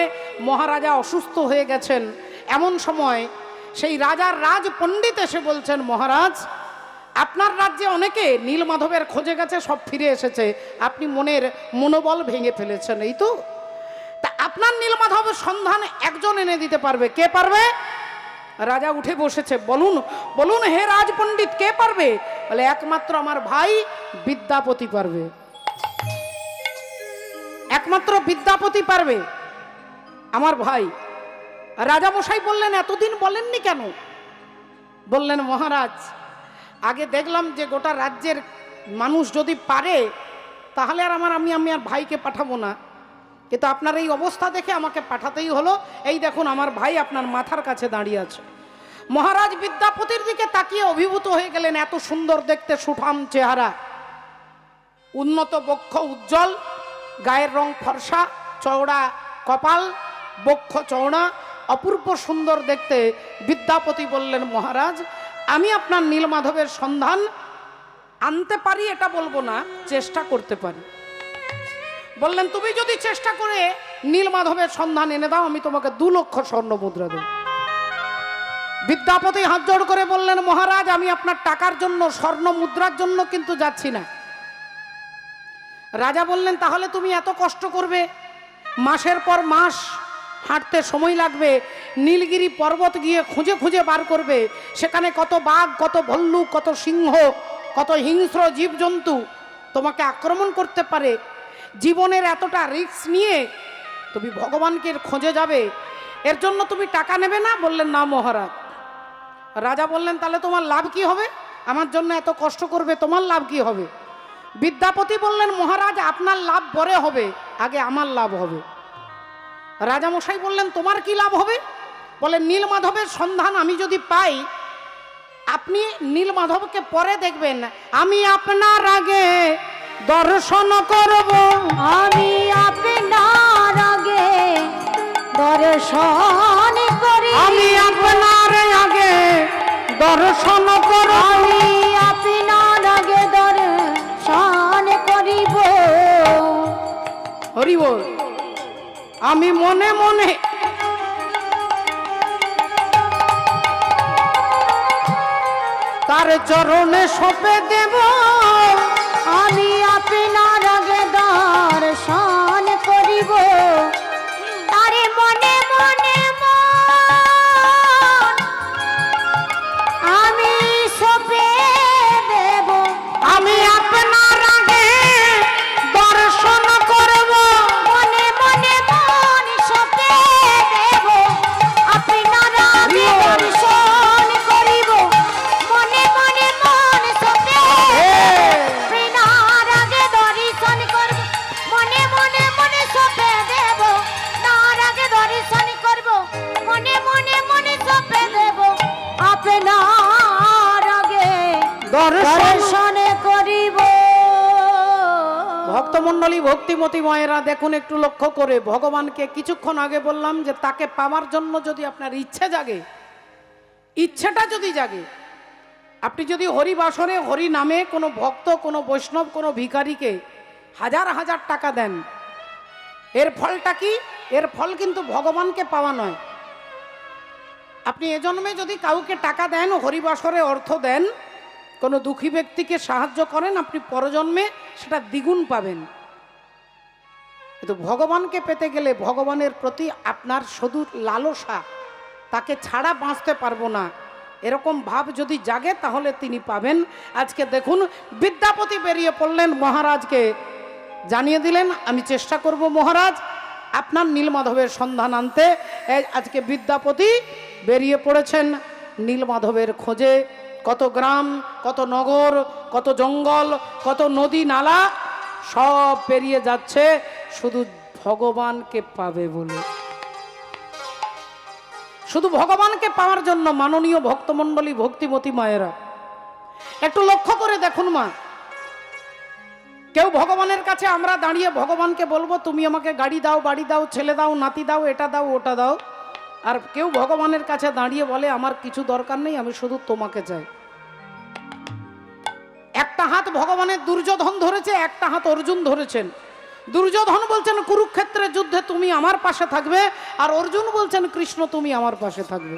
Speaker 1: মহারাজা অসুস্থ হয়ে গেছেন। এমন সময় সেই রাজার রাজ পণ্ডিত এসে বলছেন, মহারাজ আপনার রাজ্যে অনেকে নীলমাধবের খোঁজে গেছে, সব ফিরে এসেছে, আপনি মনের মনোবল ভেঙে ফেলেছেন, এই তো। তা আপনার নীলমাধবের সন্ধান একজন এনে দিতে পারবে, কে পারবে? রাজা উঠে বসেছে, বলুন বলুন হে রাজ পণ্ডিত, কে পারবে? বলে একমাত্র আমার ভাই বিদ্যাপতি পারবে, একমাত্র বিদ্যাপতি পারবে, আমার ভাই। রাজামশাই বললেন এতদিন বলেননি কেন? বললেন মহারাজ আগে দেখলাম যে গোটা রাজ্যের মানুষ যদি পারে তাহলে আর আমি আর ভাইকে পাঠাবো না, কিন্তু আপনার এই অবস্থা দেখে আমাকে পাঠাতেই হলো। এই দেখুন আমার ভাই আপনার মাথার কাছে দাঁড়িয়ে আছে। মহারাজ বিদ্যাপতির দিকে তাকিয়ে অভিভূত হয়ে গেলেন। এত সুন্দর দেখতে, সুঠাম চেহারা, উন্নত বক্ষ, উজ্জ্বল, গায়ের রং ফর্সা, চওড়া কপাল, বক্ষ চওড়া, অপূর্ব সুন্দর দেখতে। বিদ্যাপতি বললেন মহারাজ আমি আপনার নীলমাধবের সন্ধান আনতে পারি এটা বলবো না, চেষ্টা করতে পারি। বললেন তুমি যদি চেষ্টা করে নীলমাধবের সন্ধান এনে দাও আমি তোমাকে 2 লক্ষ স্বর্ণ মুদ্রা দেব। বিদ্যাপতি হাত জোড় করে বললেন মহারাজ আমি আপনার টাকার জন্য, স্বর্ণ মুদ্রার জন্য কিন্তু যাচ্ছি না। রাজা বললেন তাহলে তুমি এত কষ্ট করবে, মাসের পর মাস হাঁটতে সময় লাগবে, নীলগিরি পর্বত গিয়ে খুঁজে খুঁজে বার করবে, সেখানে কত বাঘ, কত ভল্লুক, কত সিংহ, কত হিংস্র জীবজন্তু তোমাকে আক্রমণ করতে পারে। জীবনের এতটা রিস্ক নিয়ে তুমি ভগবানকে খোঁজে যাবে, এর জন্য তুমি টাকা নেবে না? বললেন না মহারাজ। রাজা বললেন তাহলে তোমার লাভ কি হবে? আমার জন্য এত কষ্ট করবে, তোমার লাভ কি হবে? বিদ্যাপতি বললেন মহারাজ আপনার লাভ পরে হবে, আগে আমার লাভ হবে। রাজামশাই বললেন তোমার কি লাভ হবে? বলে নীলমাধবের সন্ধান আমি যদি পাই, আপনি নীলমাধবকে পরে দেখবেন, আমি আপনার আগে দর্শন করব,
Speaker 2: আমি আপনার আগে দর্শন করি,
Speaker 1: আমি আপনার আগে দর্শন করব,
Speaker 2: আমি আপনার আগে দর্শন করিব।
Speaker 1: হরি বল। আমি মনে মনে তার চরণে সঁপে দেব,
Speaker 2: আমি আপনার আগে দর্শন করিব। তারে মনে মনে মন আমি সপে দেব,
Speaker 1: আমি আপনার আগে দর্শন করব,
Speaker 2: মনে মনে মন সপে দেব, আপনার আগে দর্শন করিব। মনে মনে মন সপে আপনার আগে দর্শন করব, মনে মনে মনে সপে দেব, তার আগে দর্শন করব, মনে মনে মনে সপে দেব, আপনার আগে দর্শন করিব।
Speaker 1: ভক্তমণ্ডলী ভক্তিমতী মায়েরা দেখুন একটু লক্ষ্য করে, ভগবানকে কিছুক্ষণ আগে বললাম যে তাকে পাওয়ার জন্য যদি আপনার ইচ্ছে জাগে, ইচ্ছেটা যদি জাগে, আপনি যদি হরি বাসরে হরি নামে কোনো ভক্ত, কোনো বৈষ্ণব, কোনো ভিখারিকে হাজার হাজার টাকা দেন, এর ফলটা কি? এর ফল কিন্তু ভগবানকে পাওয়া নয়। আপনি এ জন্মে যদি কাউকে টাকা দেন, হরিবাসরে অর্থ দেন, কোনো দুঃখী ব্যক্তিকে সাহায্য করেন, আপনি পরজন্মে সেটা দ্বিগুণ পাবেন। কিন্তু ভগবানকে পেতে গেলে ভগবানের প্রতি আপনার শুধু লালসা, তাকে ছাড়া বাঁচতে পারবো না, এরকম ভাব যদি জাগে তাহলে তিনি পাবেন। আজকে দেখুন বিদ্যাপতি বেরিয়ে পড়লেন, মহারাজকে জানিয়ে দিলেন আমি চেষ্টা করব মহারাজ আপনার নীলমাধবের সন্ধান আনতে। আজকে বিদ্যাপতি বেরিয়ে পড়েছেন নীলমাধবের খোঁজে। কত গ্রাম, কত নগর, কত জঙ্গল, কত নদী নালা সব পেরিয়ে যাচ্ছে শুধু ভগবানকে পাবে বলে, শুধু ভগবানকে পাওয়ার জন্য। মাননীয় ভক্তমণ্ডলী ভক্তিমতী মায়েরা একটু লক্ষ্য করে দেখুন মা, কেউ ভগবানের কাছে আমরা দাঁড়িয়ে ভগবানকে বলবো তুমি আমাকে গাড়ি দাও, বাড়ি দাও, ছেলে দাও, নাতি দাও, এটা দাও, ওটা দাও। আর কেউ ভগবানের কাছে দাঁড়িয়ে বলে আমার কিছু দরকার নেই, আমি শুধু তোমাকে চাই। একটা হাত ভগবানের দুর্যোধন ধরেছে, একটা হাত অর্জুন ধরেছেন। দুর্যোধন বলছেন কুরুক্ষেত্রের যুদ্ধে তুমি আমার পাশে থাকবে, আর অর্জুন বলছেন কৃষ্ণ তুমি আমার পাশে থাকবে।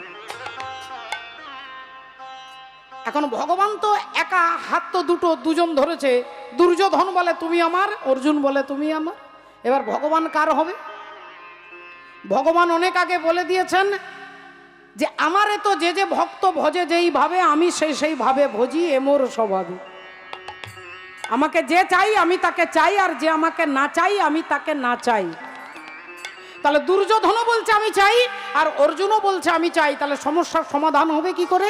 Speaker 1: এখন ভগবান তো একা, হাত তো দুটো, দুজন ধরেছে। দুর্যোধন বলে তুমি আমার, অর্জুন বলে তুমি আমার। এবার ভগবান কার হবে? ভগবান অনেক আগে বলে দিয়েছেন যে আমারে তো যে যে ভক্ত ভজে যেইভাবে, আমি সেইভাবে ভজি, এ মোর স্বভাবে। আমাকে যে চাই আমি তাকে চাই, আর যে আমাকে না চাই আমি তাকে না চাই। তাহলে দুর্যোধনও বলছে আমি চাই, আর অর্জুনও বলছে আমি চাই, তাহলে সমস্যার সমাধান হবে কি করে?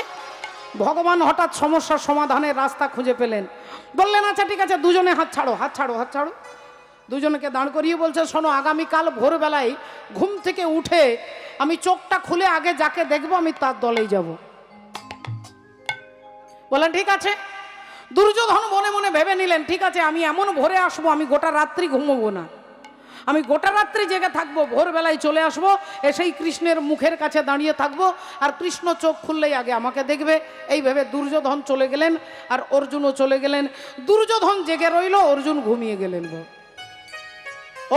Speaker 1: ভগবান হঠাৎ সমস্যার সমাধানের রাস্তা খুঁজে পেলেন। বললেন আচ্ছা ঠিক আছে, দুজনে হাত ছাড়ো, হাত ছাড়ো, হাত ছাড়ো। দুজনকে দাঁড় করিয়ে বলছে শোনো, আগামীকাল ভোরবেলায় ঘুম থেকে উঠে আমি চোখটা খুলে আগে যাকে দেখবো আমি তার দলেই যাব। বললেন ঠিক আছে। দুর্যোধন মনে মনে ভেবে নিলেন ঠিক আছে, আমি এমন ভোরে আসবো, আমি গোটা রাত্রি ঘুমবো না, আমি গোটা রাত্রি জেগে থাকবো, ভোরবেলায় চলে আসবো, এসেই কৃষ্ণের মুখের কাছে দাঁড়িয়ে থাকবো, আর কৃষ্ণ চোখ খুললেই আগে আমাকে দেখবে। এই ভেবে দুর্যোধন চলে গেলেন, আর অর্জুনও চলে গেলেন। দুর্যোধন জেগে রইল, অর্জুন ঘুমিয়ে গেলেন।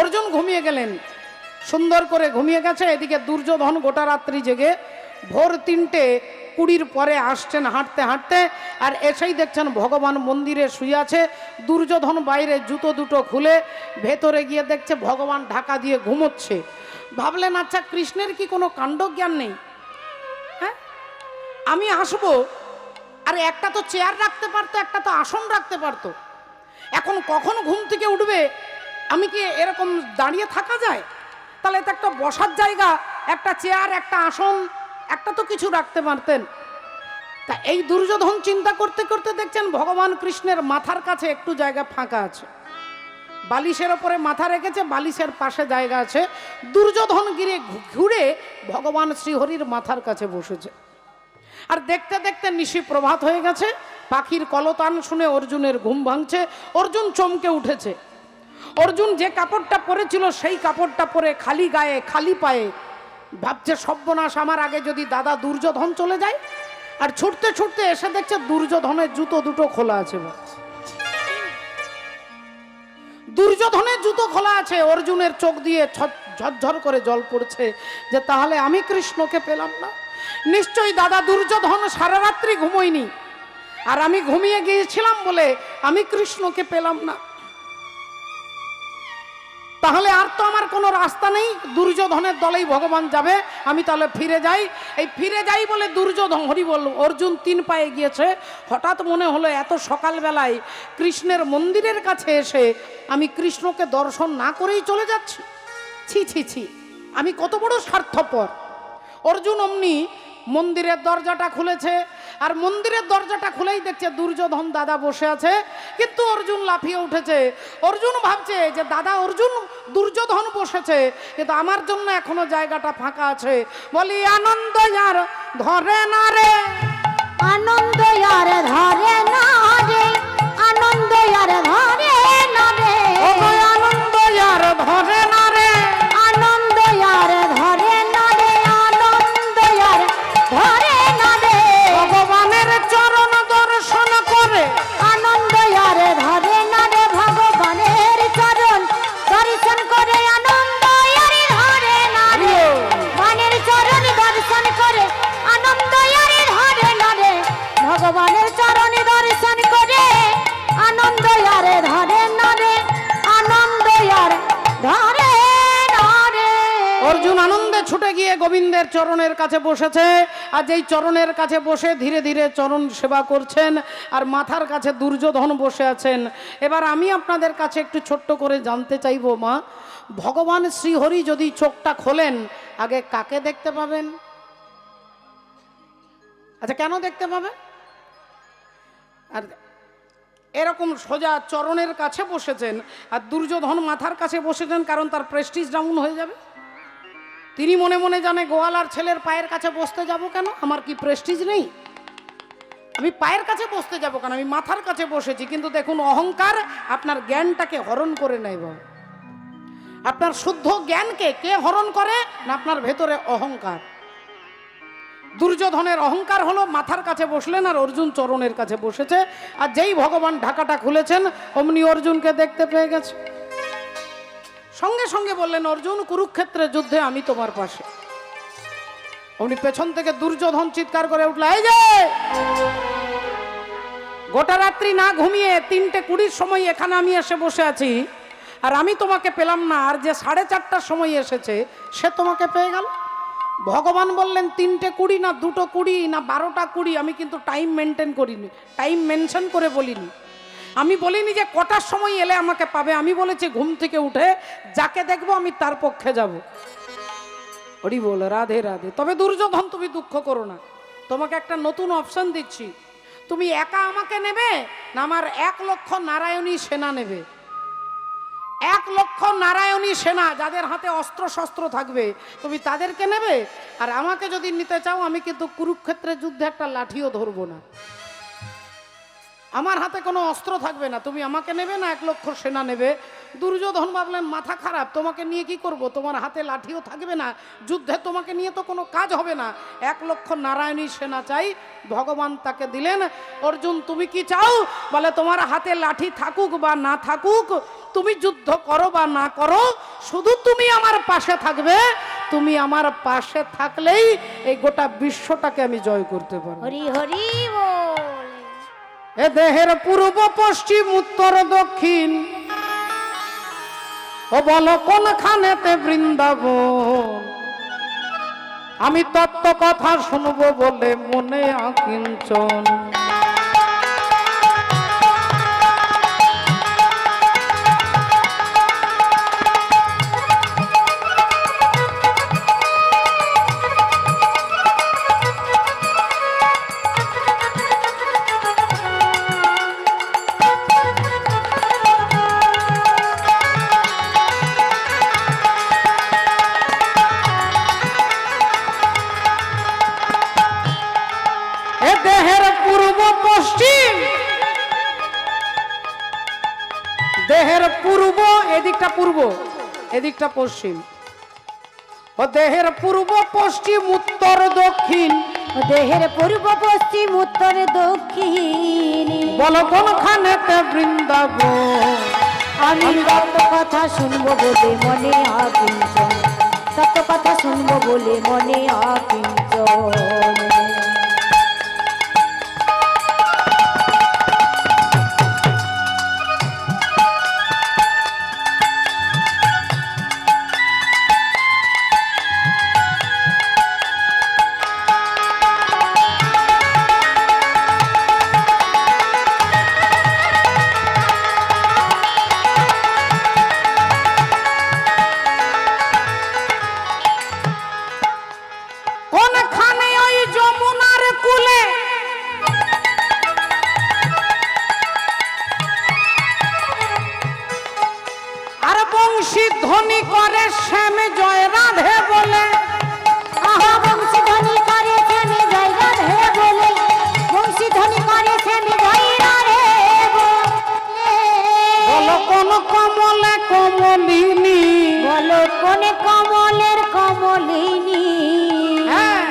Speaker 1: অর্জুন ঘুমিয়ে গেলেন, সুন্দর করে ঘুমিয়ে গেছে। এদিকে দুর্যোধন গোটা রাত্রি জেগে ভোর 3:20 পরে আসছেন হাঁটতে হাঁটতে, আর এসেই দেখছেন ভগবান মন্দিরে শুয়ে আছে। দুর্যোধন বাইরে জুতো দুটো খুলে ভেতরে গিয়ে দেখছে ভগবান ঢাকা দিয়ে ঘুমোচ্ছে। ভাবলেন আচ্ছা কৃষ্ণের কি কোনো কাণ্ডজ্ঞান নেই? হ্যাঁ, আমি আসবো, আর একটা তো চেয়ার রাখতে পারতো, একটা তো আসন রাখতে পারতো। এখন কখন ঘুম থেকে উঠবে, আমি কি এরকম দাঁড়িয়ে থাকা যায়? তাহলে তো একটা বসার জায়গা, একটা চেয়ার, একটা আসন, একটা তো কিছু রাখতে পারতেন। তা এই দুর্যোধন চিন্তা করতে করতে দেখছেন ভগবান কৃষ্ণের মাথার কাছে একটু জায়গা ফাঁকা আছে, বালিশের ওপরে মাথা রেখেছে, বালিশের পাশে জায়গা আছে। দুর্যোধন গিরে ঘুরে ভগবান শ্রীহরির মাথার কাছে বসেছে। আর দেখতে দেখতে নিশি প্রভাত হয়ে গেছে, পাখির কলতান শুনে অর্জুনের ঘুম ভাঙছে। অর্জুন চমকে উঠেছে। অর্জুন যে কাপড়টা পরেছিল সেই কাপড়টা পরে খালি গায়ে খালি পায়ে ভাবছে সর্বনাশ, আমার আগে যদি দাদা দুর্যোধন চলে যায়। আর ছুটতে ছুটতে এসে দেখছে দুর্যোধনের জুতো দুটো খোলা আছে। দুর্যোধনের জুতো খোলা আছে। অর্জুনের চোখ দিয়ে ঝরঝর করে জল পড়ছে যে তাহলে আমি কৃষ্ণকে পেলাম না। নিশ্চয়ই দাদা দুর্যোধন সারা রাত্রি ঘুমোয়নি, আর আমি ঘুমিয়ে গিয়েছিলাম বলে আমি কৃষ্ণকে পেলাম না। তাহলে আর তো আমার কোনো রাস্তা নেই, দুর্যোধনের দলেই ভগবান যাবে, আমি তাহলে ফিরে যাই। এই ফিরে যাই বলে দুর্যোধন, হরি বল, অর্জুন 3 পায়ে গিয়েছে। হঠাৎ মনে হলো এত সকালবেলায় কৃষ্ণের মন্দিরের কাছে এসে আমি কৃষ্ণকে দর্শন না করেই চলে যাচ্ছি। ছি ছি ছি, আমি কত বড় স্বার্থপর। অর্জুন অমনি মন্দিরের দরজাটা খুলেছে, আর মন্দিরের দরজাটা খুলেই দেখছে দুর্যোধন দাদা বসে আছে। কিন্তু অর্জুন লাফিয়ে উঠেছে। অর্জুন ভাবছে যে দাদা অর্জুন দুর্যোধন বসেছে, কিন্তু আমার জন্য এখনো জায়গাটা ফাঁকা আছে। বলি আনন্দ আর ধরে না রে,
Speaker 2: আনন্দ আর ধরে না রে, আনন্দ আর ধরে না রে,
Speaker 1: আনন্দ আর ধরে না রে,
Speaker 2: আনন্দ আর ধরে না রে, আনন্দ আর ধরে না রে,
Speaker 1: ভগবানের চরণ দর্শন করে
Speaker 2: আনন্দ আর ধরে না রে, ভগবানের চরণ দর্শন করে আনন্দ আর ধরে না রে, ভগবানের চরণ দর্শন করে আনন্দ আর ধরে না রে, ভগবানের চরণ দর্শন করে আনন্দ আর ধরে না রে, আনন্দ আর ধরে না রে।
Speaker 1: অর্জুন আনন্দে ছুটে গিয়ে গোবিন্দের চরণের কাছে বসেছে। আর যেই চরণের কাছে বসে ধীরে ধীরে চরণ সেবা করছেন, আর মাথার কাছে দুর্যোধন বসে আছেন। এবার আমি আপনাদের কাছে একটু ছোট্ট করে জানতে চাইবো মা, ভগবান শ্রীহরি যদি চোখটা খোলেন আগে কাকে দেখতে পাবেন? আচ্ছা, কেন দেখতে পাবেন? আর এরকম সোজা চরণের কাছে বসেছেন, আর দুর্যোধন মাথার কাছে বসেছেন, কারণ তার প্রেস্টিজ ডাউন হয়ে যাবে। তিনি মনে মনে জানে গোয়ালার ছেলের পায়ের কাছে বসতে যাব কেন, আমার কি প্রেস্টিজ নেই? আমি পায়ের কাছে বসতে যাব কেন, আমি মাথার কাছে বসেছি। কিন্তু দেখুন, অহংকার আপনার জ্ঞানটাকে হরণ করে নেয় বাবা। আপনার শুদ্ধ জ্ঞানকে কে হরণ করে না? আপনার ভেতরে অহংকার। দুর্যোধনের অহংকার হলো, মাথার কাছে বসলেন আর অর্জুন চরণের কাছে বসেছে। আর যেই ভগবান ঢাকাটা খুলেছেন অমনি অর্জুনকে দেখতে পেয়ে গেছে। সঙ্গে সঙ্গে বললেন, অর্জুন কুরুক্ষেত্রের যুদ্ধে আমি তোমার পাশে। অমনি পেছন থেকে দুর্যোধন চিৎকার করে উঠল, এই যে গোটা রাত্রি না ঘুমিয়ে 3:20 সময় এখানে আমি এসে বসে আছি, আর আমি তোমাকে পেলাম না, আর যে 4:30টার সময় এসেছে সে তোমাকে পেয়ে গেল। ভগবান বললেন 3:20 না 2:20 না 12:20, আমি কিন্তু টাইম মেনটেন করিনি, টাইম মেনশন করে বলিনি। আমি বলিনি যে কটার সময় এলে আমাকে পাবে, আমি বলেছি ঘুম থেকে উঠে যাকে দেখবো আমি তার পক্ষে যাব। হরি বল, রাধে রাধে। তবে দুর্যোধন তুমি দুঃখ করো না, তোমাকে একটা নতুন অপশন দিচ্ছি। তুমি একা আমাকে নেবে না আমার 1 লক্ষ নারায়ণী সেনা নেবে? 1 লক্ষ নারায়ণী সেনা যাদের হাতে অস্ত্র শস্ত্র থাকবে তুমি তাদেরকে নেবে। আর আমাকে যদি নিতে চাও, আমি কিন্তু কুরুক্ষেত্রের যুদ্ধে একটা লাঠিও ধরবো না, আমার হাতে কোনো অস্ত্র থাকবে না। তুমি আমাকে নেবে না 1 লক্ষ সেনা নেবে? দুর্যোধন ভাবলেন মাথা খারাপ, তোমাকে নিয়ে কি করব, তোমার হাতে লাঠিও থাকবে না, যুদ্ধে তোমাকে নিয়ে তো কোনো কাজ হবে না। 1 লক্ষ নারায়ণী সেনা চাই। ভগবান তাকে দিলেন। অর্জুন তুমি কি চাও? বলে তোমার হাতে লাঠি থাকুক বা না থাকুক, তুমি যুদ্ধ করো বা না করো, শুধু তুমি আমার পাশে থাকবে। তুমি আমার পাশে থাকলেই এই গোটা বিশ্বটাকে আমি জয় করতে পারবো।
Speaker 2: হরি হরি বল।
Speaker 1: এ দেহের পূর্ব পশ্চিম উত্তর দক্ষিণ, ও বলো কোনখানেতে বৃন্দাবন, আমি তত্ত্ব কথা শুনবো বলে মনে আকিঞ্চন। দেহের পূর্ব, এদিকটা পূর্ব, এদিকটা পশ্চিম। ও দেহের পূর্ব পশ্চিম উত্তর দক্ষিণ,
Speaker 2: দেহের পূর্ব পশ্চিম উত্তর দক্ষিণ।
Speaker 1: বল কোনখানেতে বৃন্দাবন।
Speaker 2: আমি সত্য কথা শুনবো বলে মনে আকিঞ্চন, সত্য কথা শুনবো বলে মনে আকিঞ্চন।
Speaker 1: কোনখানে ওই যমুনার কূলে আর বংশী ধ্বনি করে শ্যাম জয় রাধে বলে।
Speaker 2: আহা বংশীধ্বনি করে শ্যামে জয় রাধে বলে, বংশীধ্বনি করে শ্যামে জয় রাধে বলে।
Speaker 1: বল কোন কমলে কমলিনী,
Speaker 2: বলো কোন কমলের কমলিনী।
Speaker 1: হ্যাঁ,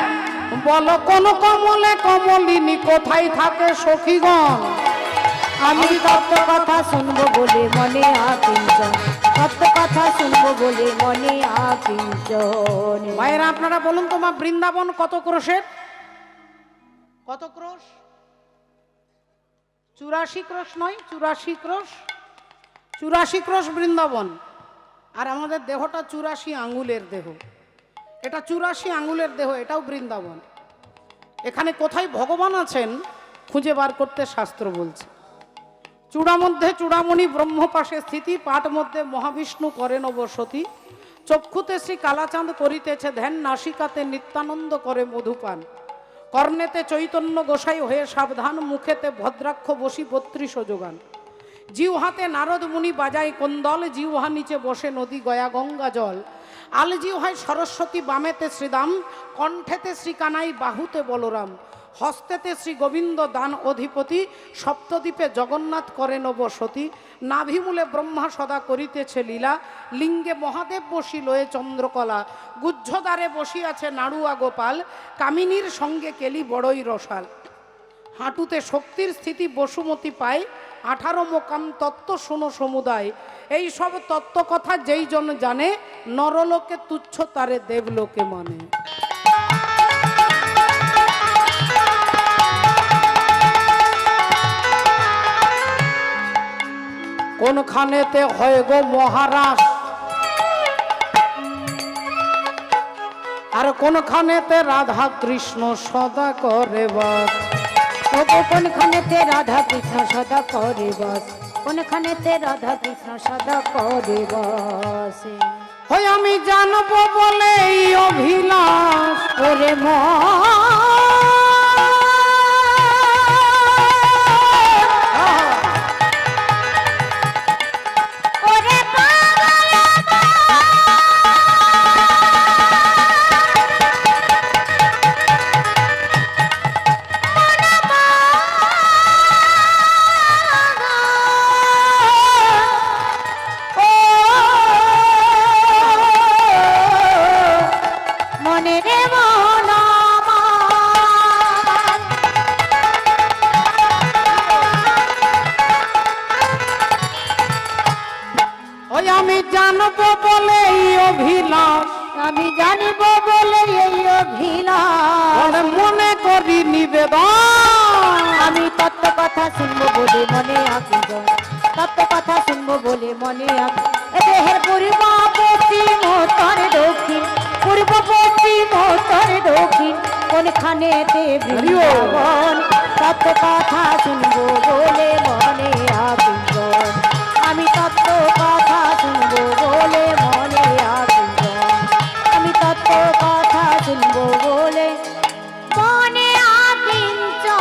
Speaker 1: বল কোন কমলে কমলিনী, কোথায় থাকে সখীগণ।
Speaker 2: আমি তত্ত্ব কথা শুনবো বলে মনে আকিঞ্চন, তত্ত্ব কথা শুনবো বলে মনে আকিঞ্চন।
Speaker 1: মায়েরা আপনারা বলুন তো মা, বৃন্দাবন কত ক্রোশের? কত ক্রোশ? 84 ক্রোশ নয়, 84 ক্রোশ। 84 ক্রোশ বৃন্দাবন। আর আমাদের দেহটা 84 আঙ্গুলের দেহ। এটা 84 আঙ্গুলের দেহ, এটাও বৃন্দাবন। এখানে কোথায় ভগবান আছেন খুঁজে বার করতে শাস্ত্র বলছে। চূড়া মধ্যে চূড়ামণি ব্রহ্ম পাশে স্থিতি, পাঠ মধ্যে মহাবিষ্ণু করেন বসতি। চক্ষুতে শ্রী কালাচাঁদ করিতেছে ধ্যান, নাসিকাতে নিত্যানন্দ করে মধুপান। কর্ণেতে চৈতন্য গোসাই হয়ে সাবধান, মুখেতে ভদ্রাক্ষ বসি 32 যোগান। জিহ্বাতে নারদ মুনি বাজায় কোন্দল, জিহ্বা নিচে বসে নদী গয়া গঙ্গা জল। আল জিহ্বায় সরস্বতী, বামেতে শ্রীদাম, কণ্ঠেতে শ্রী কানাই, বাহুতে বলরাম। হস্তেতে শ্রী গোবিন্দ দান অধিপতি, সপ্তদ্বীপে জগন্নাথ করেন বসতি। নাভিমূলে ব্রহ্মা সদা করিতেছে লীলা, লিঙ্গে মহাদেব বসি লয়ে চন্দ্রকলা। গুহ্যদ্বারে বসিয়াছে নাড়ুয়া গোপাল, কামিনীর সঙ্গে কেলি বড়ই রসাল। হাঁটুতে শক্তির স্থিতি বসুমতী পায়, 18 মোকাম তত্ত্ব শোনো সমুদায়। এই সব তত্ত্ব কথা যেই জন জানে, নরলোকে তুচ্ছ তারে দেবলোকে মানে। কোনখানেতে হয় গো মহারাজ, আর কোনখানেতে রাধা কৃষ্ণ সদা করে বাস।
Speaker 2: কোনখানেতে রাধা কৃষ্ণ সদা করে বাস, কোনখানেতে রাধা কৃষ্ণ সদা করে বাসে।
Speaker 1: হয় আমি জানবো বলে এই অভিলাষ,
Speaker 2: ওরে ওরে মনে রে মন
Speaker 1: ওই আমি জানবো বলে এই অভিলাষ,
Speaker 2: আমি জানিব বলে এই অভিলাষ।
Speaker 1: মনে করি নিবেদন।
Speaker 2: আমি তত্ত্ব কথা শুনবো বলে মনে আকিঞ্চন, তত্ত্ব কথা শুনবো বলে মনে আকি। দেহের পূর্ব পশ্চিম উত্তর দক্ষিণ, পূর্ব পশ্চিম উত্তর দক্ষিণ, কোনখানেতে বৃন্দাবন। তত্ত্ব কথা শুনবো বলে মনে আকিঞ্চন, আমি তত্ত্ব কথা শুনবো বলে মনে আকিঞ্চন, আমি তত্ত্ব কথা শুনবো বলে মনে আকিঞ্চন।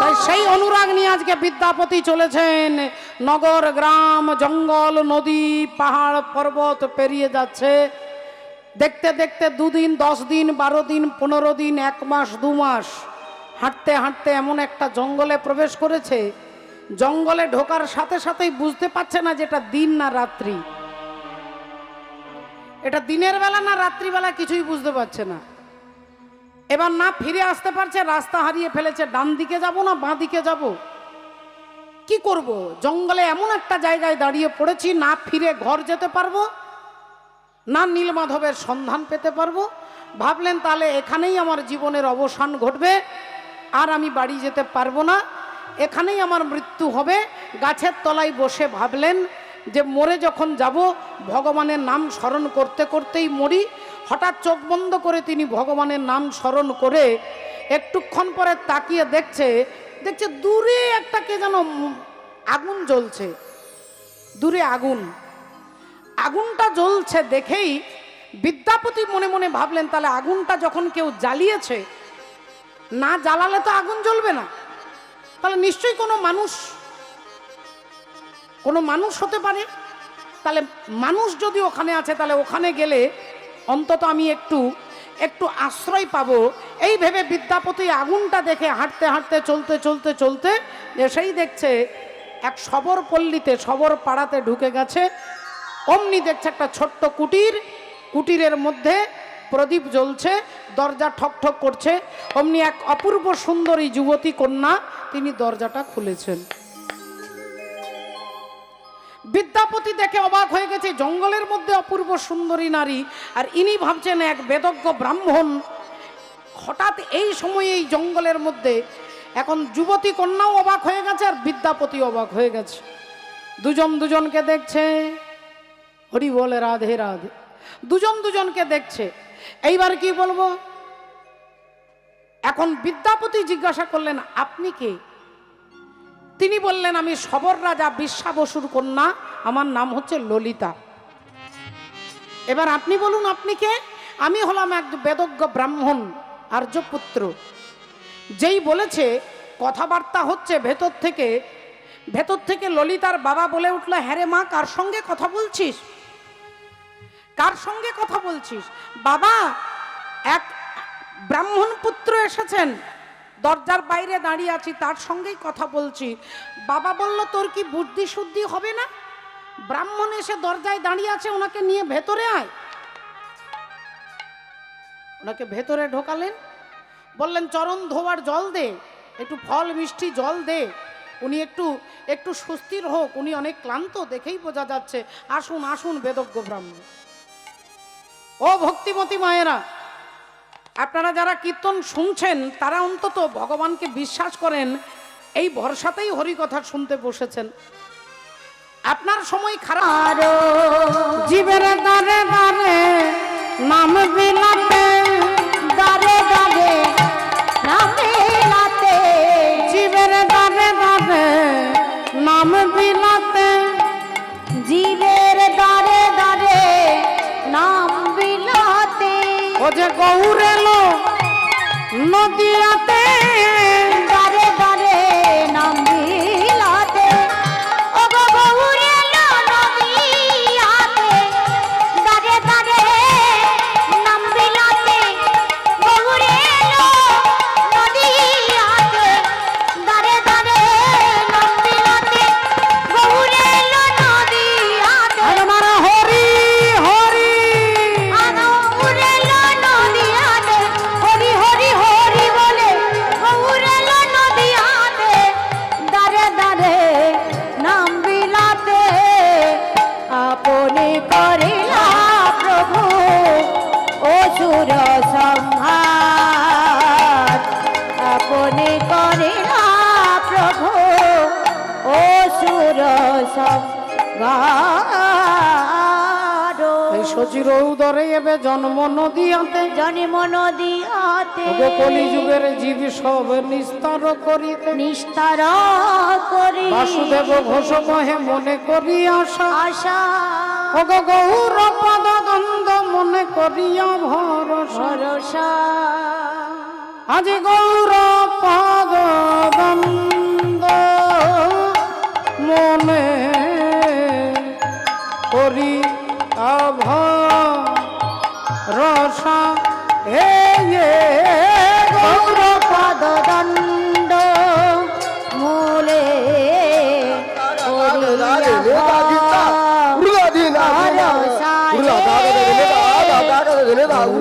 Speaker 1: তাই সেই অনুরাগ নিয়ে আজকে বিদ্যাপতি চলেছেন। নগর গ্রাম জঙ্গল নদী পাহাড় পর্বত পেরিয়ে যাচ্ছে। দেখতে দেখতে 2 দিন 10 দিন 12 দিন 15 দিন 1 মাস 2 মাস হাঁটতে হাঁটতে এমন একটা জঙ্গলে প্রবেশ করেছে জঙ্গলে ঢোকার সাথে সাথেই বুঝতে পারছে না যে এটা দিন না রাত্রি, এটা দিনের বেলা না রাত্রিবেলা, কিছুই বুঝতে পারছে না। এবার না ফিরে আসতে পারছে, রাস্তা হারিয়ে ফেলেছে, ডান দিকে যাব না বাঁ দিকে যাব, কি করব? জঙ্গলে এমন একটা জায়গায় দাঁড়িয়ে পড়েছি, না ফিরে ঘর যেতে পারবো না নীলমাধবের সন্ধান পেতে পারবো। ভাবলেন তাহলে এখানেই আমার জীবনের অবসান ঘটবে, আর আমি বাড়ি যেতে পারবো না, এখানেই আমার মৃত্যু হবে। গাছের তলায় বসে ভাবলেন যে মরে যখন যাব ভগবানের নাম স্মরণ করতে করতেই মরি। হঠাৎ চোখ বন্ধ করে তিনি ভগবানের নাম স্মরণ করে একটুক্ষণ পরে তাকিয়ে দেখছে দূরে একটা কে যেন আগুন জ্বলছে, দূরে আগুনটা জ্বলছে দেখেই বিদ্যাপতি মনে মনে ভাবলেন তাহলে আগুনটা যখন কেউ জ্বালিয়েছে, না জ্বালালে তো আগুন জ্বলবে না, তাহলে নিশ্চয়ই কোনো মানুষ হতে পারে। তাহলে মানুষ যদি ওখানে আছে তাহলে ওখানে গেলে অন্তত আমি একটু আশ্রয় পাবো। এই ভেবে বিদ্যাপতি আগুনটা দেখে হাঁটতে হাঁটতে চলতে এসেই দেখছে এক শবর পল্লীতে, শবর পাড়াতে ঢুকে গেছে। অমনি দেখছে একটা ছোট্ট কুটিরের মধ্যে প্রদীপ জ্বলছে, দরজা ঠক ঠক করছে। অমনি এক অপূর্ব সুন্দরী যুবতী কন্যা তিনি দরজাটা খুলেছেন। বিদ্যাপতি দেখে অবাক হয়ে গেছে, জঙ্গলের মধ্যে অপূর্ব সুন্দরী নারী, আর ইনি ভাবছেন এক বেদজ্ঞ ব্রাহ্মণ। হঠাৎ এই সময়ে এই জঙ্গলের মধ্যে এখন যুবতী কন্যাও অবাক হয়ে গেছে আর বিদ্যাপতি অবাক হয়ে গেছে। দুজনকে দেখছে, হরি বলে রাধে রাধে, দুজনকে দেখছে। এইবার কি বলবো? এখন বিদ্যাপতি জিজ্ঞাসা করলেন আপনি কে? তিনি বললেন আমি শবর রাজা বিশ্বা বসুর কন্যা, আমার নাম হচ্ছে ললিতা। এবার আপনি বলুন আপনি কে? আমি হলাম এক বেদজ্ঞ ব্রাহ্মণ, আর্যপুত্র। যেই বলেছে কথাবার্তা হচ্ছে ভেতর থেকে ললিতার বাবা বলে উঠল, হ্যাঁ রে মা, কার সঙ্গে কথা বলছিস? বাবা, এক ব্রাহ্মণ পুত্র এসেছেন, দরজার বাইরে দাঁড়িয়ে আছি, তার সঙ্গেই কথা বলছি। বাবা বলল তোর কি বুদ্ধি শুদ্ধি হবে না? ব্রাহ্মণ এসে দরজায় দাঁড়িয়ে আছে, ওনাকে নিয়ে ভেতরে আয়। ওনাকে ভেতরে ঢোকালেন, বললেন চরণ ধোয়ার জল দে, একটু ফল মিষ্টি জল দে, উনি একটু সুস্থির হোক, উনি অনেক ক্লান্ত, দেখেই বোঝা যাচ্ছে। আসুন বেদজ্ঞ ব্রাহ্মণ। ও ভক্তিমতী মায়েরা, আপনারা যারা কীর্তন শুনছেন তারা অন্তত ভগবানকে বিশ্বাস করেন, এই ভরসাতেই হরিকথা শুনতে বসেছেন। আপনার সময় খারাপ, জীবের দারে দারে নাম বিলাতে,
Speaker 2: দারে দারে নাম বিলাতে,
Speaker 1: জীবের দারে দারে নাম বিলাতে,
Speaker 2: জীবের দারে দারে নাম বিলাতে,
Speaker 1: ও যে গৌর এলো নদিয়াতে,
Speaker 2: দারে দারে নাম বিলাতে, ও গো গৌর এলো নদিয়াতে, দারে দারে নাম বিলাতে, গৌর এলো নদিয়াতে, দারে দারে নাম বিলাতে, গৌর এলো নদিয়াতে,
Speaker 1: আমার হরি হরি,
Speaker 2: গৌর এলো নদিয়াতে, হরি হরি হরি বলে গৌর এলো নদিয়াতে, দারে দারে নাম বিলাতে, আপনি করিলা প্রভু অসুর সংহার, আপনি করিলা প্রভু অসুর সংহার,
Speaker 1: এই শচির উদরে এবে জন্ম নদিয়াতে,
Speaker 2: জন্ম নদিয়াতে,
Speaker 1: ওগো কলিযুগের জীব সব নিস্তার করিতে,
Speaker 2: নিস্তার করি
Speaker 1: বাসুদেব ঘোষ কহে মনে করি আশা,
Speaker 2: আশা,
Speaker 1: ওগো গৌর পদ দ্বন্দ্ব মনে করিয়া ভরসা,
Speaker 2: ভরসা,
Speaker 1: আজ গৌর পদ দ্বন্দ্ব মনে করি ভরসা, হে
Speaker 2: গৌর পদ দণ্ড মূলে পদদণ্ড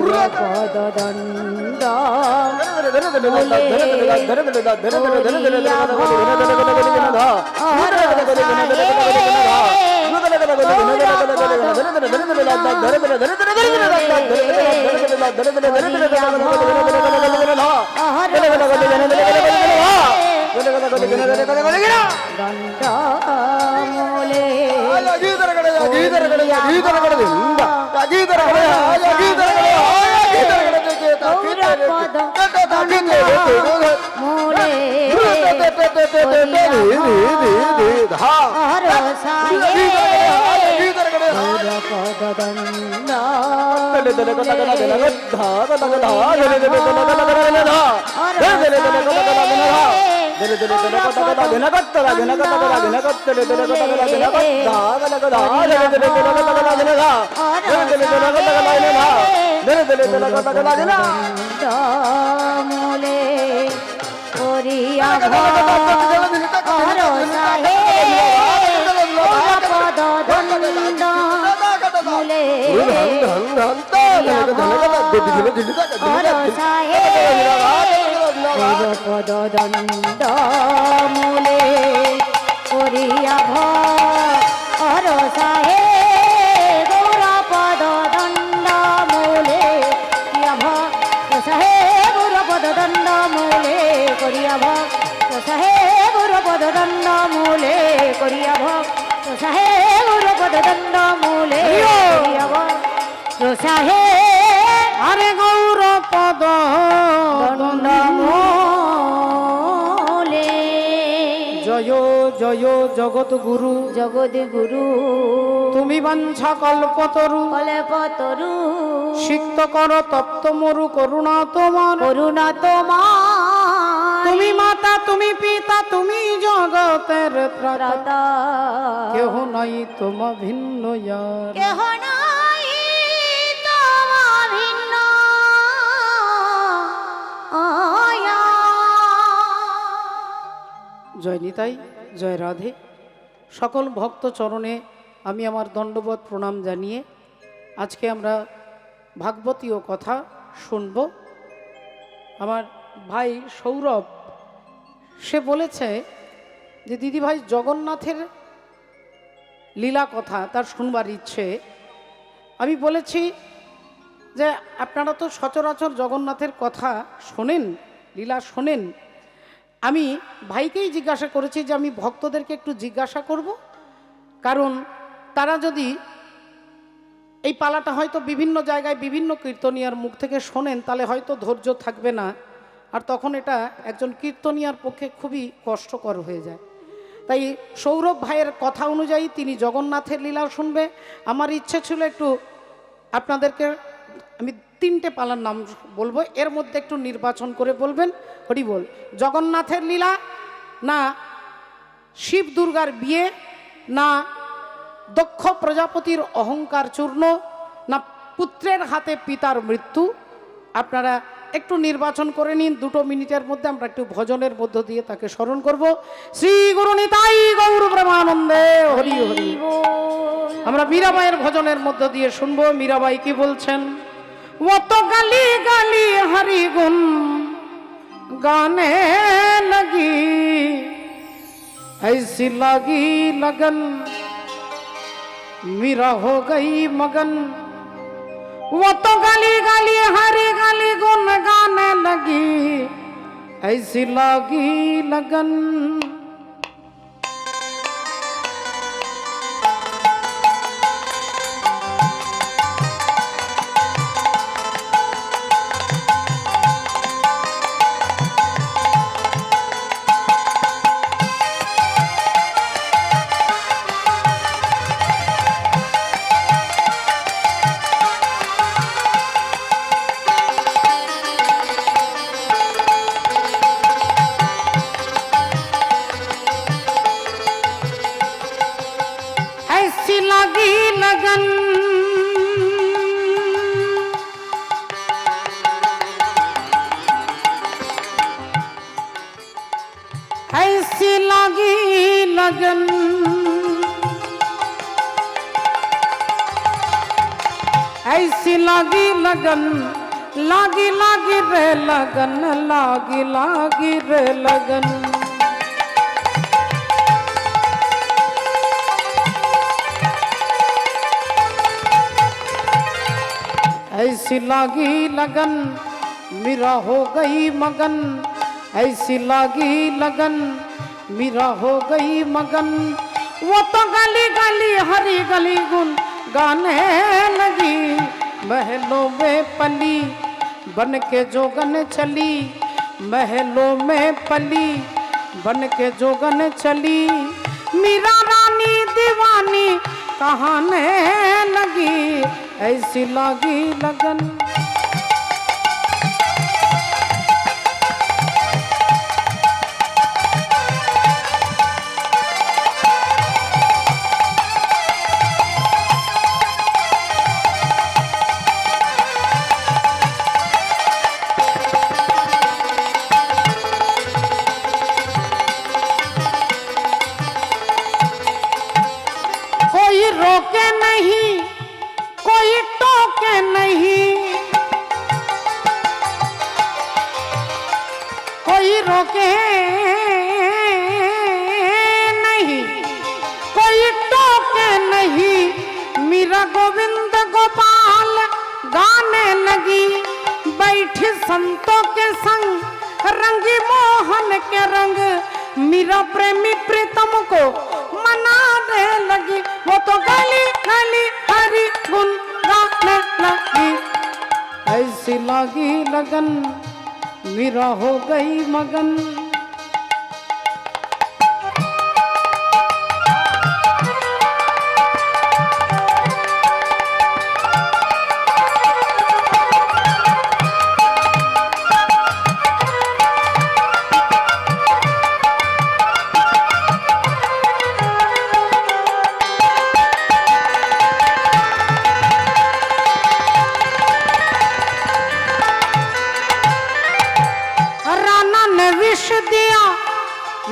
Speaker 2: মূলে করিয়া পদদণ্ড মূলে পদদণ্ড মূলে করিয়া ভর সাহে গৌর পদদণ্ড মূলে সাহে গৌর পদদণ্ড মূলে করিয়া সাহে গৌর পদদণ্ড মূলে করিয়া সাহে গৌর পদদণ্ড মূলে সাহে
Speaker 1: আরে গৌর পদ
Speaker 2: দণ্ড মূলে
Speaker 1: জয় জয় জগৎ গুরু
Speaker 2: জগৎ গুরু
Speaker 1: তুমি বাঞ্ছা কল্পতরু
Speaker 2: কল্পতরু
Speaker 1: সিক্ত কর তপ্ত মরু করুণা তোমার
Speaker 2: করুণা তোমার
Speaker 1: তুমি মাতা তুমি পিতা তুমি জগতের ত্রাতা
Speaker 2: ত্রাতা
Speaker 1: কেহ নাই তোম ভিন্ন ইয়ার
Speaker 2: কেহ নাই তোমা ভিন্ন আয়া।
Speaker 1: জয় নিতাই জয় রাধে। সকল ভক্ত চরণে আমি আমার দণ্ডবোধ প্রণাম জানিয়ে আজকে আমরা ভাগবতীয় কথা শুনব। আমার ভাই সৌরভ সে বলেছে যে দিদিভাই জগন্নাথের লীলা কথা তার শুনবার ইচ্ছে। আমি বলেছি যে আপনারা তো সচরাচর জগন্নাথের কথা শোনেন, লীলা শোনেন। আমি ভাইকেই জিজ্ঞাসা করেছি যে আমি ভক্তদেরকে একটু জিজ্ঞাসা করব, কারণ তারা যদি এই পালাটা হয়তো বিভিন্ন জায়গায় বিভিন্ন কীর্তনিয়ার মুখ থেকে শোনেন তাহলে হয়তো ধৈর্য থাকবে না, আর তখন এটা একজন কীর্তনিয়ার পক্ষে খুবই কষ্টকর হয়ে যায়। তাই সৌরভ ভাইয়ের কথা অনুযায়ী তিনি জগন্নাথের লীলা শুনবে। আমার ইচ্ছে ছিল একটু আপনাদেরকে আমি 3টে পালার নাম বলবো, এর মধ্যে একটু নির্বাচন করে বলবেন। হরি বল। জগন্নাথের লীলা, না শিব দুর্গার বিয়ে, না দক্ষ প্রজাপতির অহংকার চূর্ণ, না পুত্রের হাতে পিতার মৃত্যু। আপনারা একটু নির্বাচন করে নিন। 2 মিনিটের মধ্যে আমরা একটু ভজনের মধ্য দিয়ে তাকে স্মরণ করব। শ্রী গুরু নিতাই গৌর ব্রহ্মানন্দে হরি হরি। আমরা মীরাবাইয়ের ভজনের মধ্য দিয়ে শুনবো মীরাবাই কি বলছেন। অত গালি গালি হরি গুণ গানে লাগি, ऐसी लगी लगन मीरा हो गई मगन। वो तो गाली गाली हरी गाली गुन गाने लगी, ऐसी लगी लगन। ऐसी लगी लगन ऐसी लगी लगन ऐसी लागी लगन, लागी लागी रे लगन, लागी लागी रे लगन। ऐसी लागी लगन मेरा हो गई मगन, ऐसी लागी लगन मेरा हो गई मगन। वो तो गली गली हरी गली गुन गाने लगी, महलों में पली बन के जोगन चली, महलों में पली बन के जोगन चली। मीरा रानी दीवानी कहाने लगी, ऐसी लागी लगन। कोई रोके नहीं, कोई टोके नहीं, कोई रोके नहीं, कोई टोके नहीं। मीरा गोविंद गोपाल गाने लगी, बैठी संतों के संग रंगी मोहन के रंग। मीरा प्रेमी प्रीतम को मनाने लगी, वो तो गली गली हरी गुन गाने लगी। ऐसी लागी लगन मीरा हो गई मगन।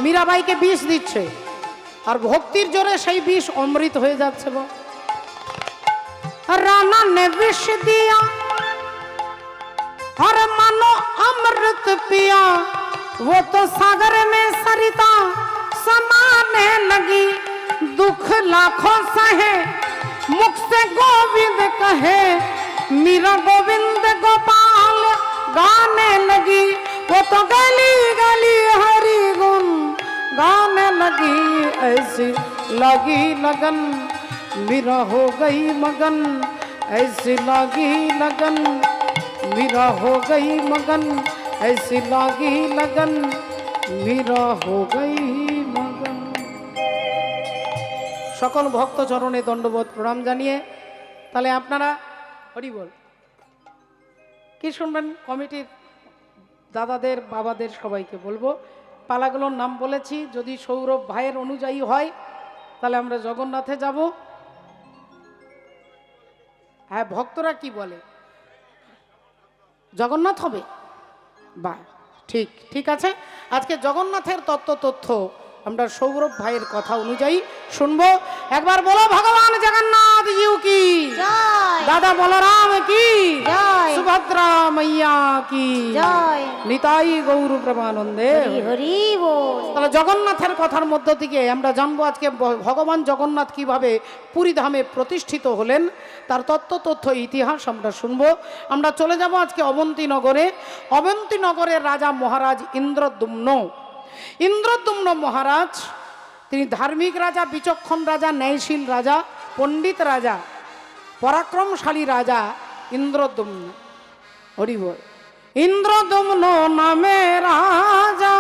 Speaker 1: মীরাবাইকে বিষ দিচ্ছে আর ভক্তির জোরে সেই বিষ অমৃত হয়ে যাচ্ছে। রানা ने विष दिया और मानो अमृत पिया, वो तो सागर में सरिता समाने लगी। दुख लाखों सहे मुख से गोविंद कहे, मीरा गोविंद गोपाल गाने लगी। वो तो गली गली हरि गुण गाने लगी, ऐसी लगी लगन मीरा हो गई मगन। ऐसी लगी लगन मीरा हो गई मगन, ऐसी लगी लगन मीरा हो गई मगन। সকল ভক্ত চরণে দণ্ডবোধ প্রণাম জানিয়ে তাহলে আপনারা হরি বল কি শুনবেন। কমিটির দাদাদের বাবাদের সবাইকে বলবো, পালাগুলোর নাম বলেছি, যদি সৌরভ ভাইয়ের অনুযায়ী হয় তাহলে আমরা জগন্নাথে যাব। হ্যাঁ, ভক্তরা কি বলে জগন্নাথ হবে? বা ঠিক ঠিক আছে, আজকে জগন্নাথের তত্ত্ব আমরা সৌরভ ভাইয়ের কথা অনুযায়ী শুনবো। একবার বলো ভগবান জগন্নাথ জিউ কি
Speaker 2: জয়,
Speaker 1: দাদা বলরাম কি
Speaker 2: জয়,
Speaker 1: সুভদ্রা মাইয়া কি
Speaker 2: জয়,
Speaker 1: নিতাই গৌর প্রেমানন্দে
Speaker 2: হরি হরি বল।
Speaker 1: তাহলে জগন্নাথের কথার মধ্য থেকে আমরা জানবো আজকে ভগবান জগন্নাথ কিভাবে পুরী ধামে প্রতিষ্ঠিত হলেন, তার তথ্য ইতিহাস আমরা শুনবো। আমরা চলে যাব আজকে অবন্তী নগরে। অবন্তী নগরের রাজা মহারাজ ইন্দ্রদ্যুম্ন মহারাজ, তিনি ধার্মিক রাজা, বিচক্ষণ রাজা, ন্যায়শীল রাজা, পণ্ডিত রাজা, পরাক্রমশালী রাজা ইন্দ্রদ্যুম্ন। হরি বল। ইন্দ্রদ্যুম্ন নামে রাজা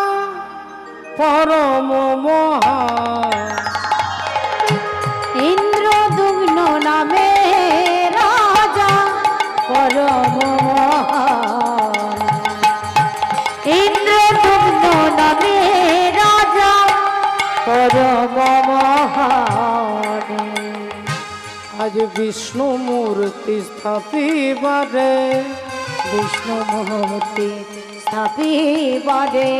Speaker 1: পরম মহান,
Speaker 2: ইন্দ্রদুম্ন নামে রাজা পরম মহান, ইন্দ্রদুম্ন নামে রাজা পরম মহান।
Speaker 1: আজ বিষ্ণু মূর্তি স্থাপিবারে,
Speaker 2: বিষ্ণু মূর্তি স্থাপিবারে,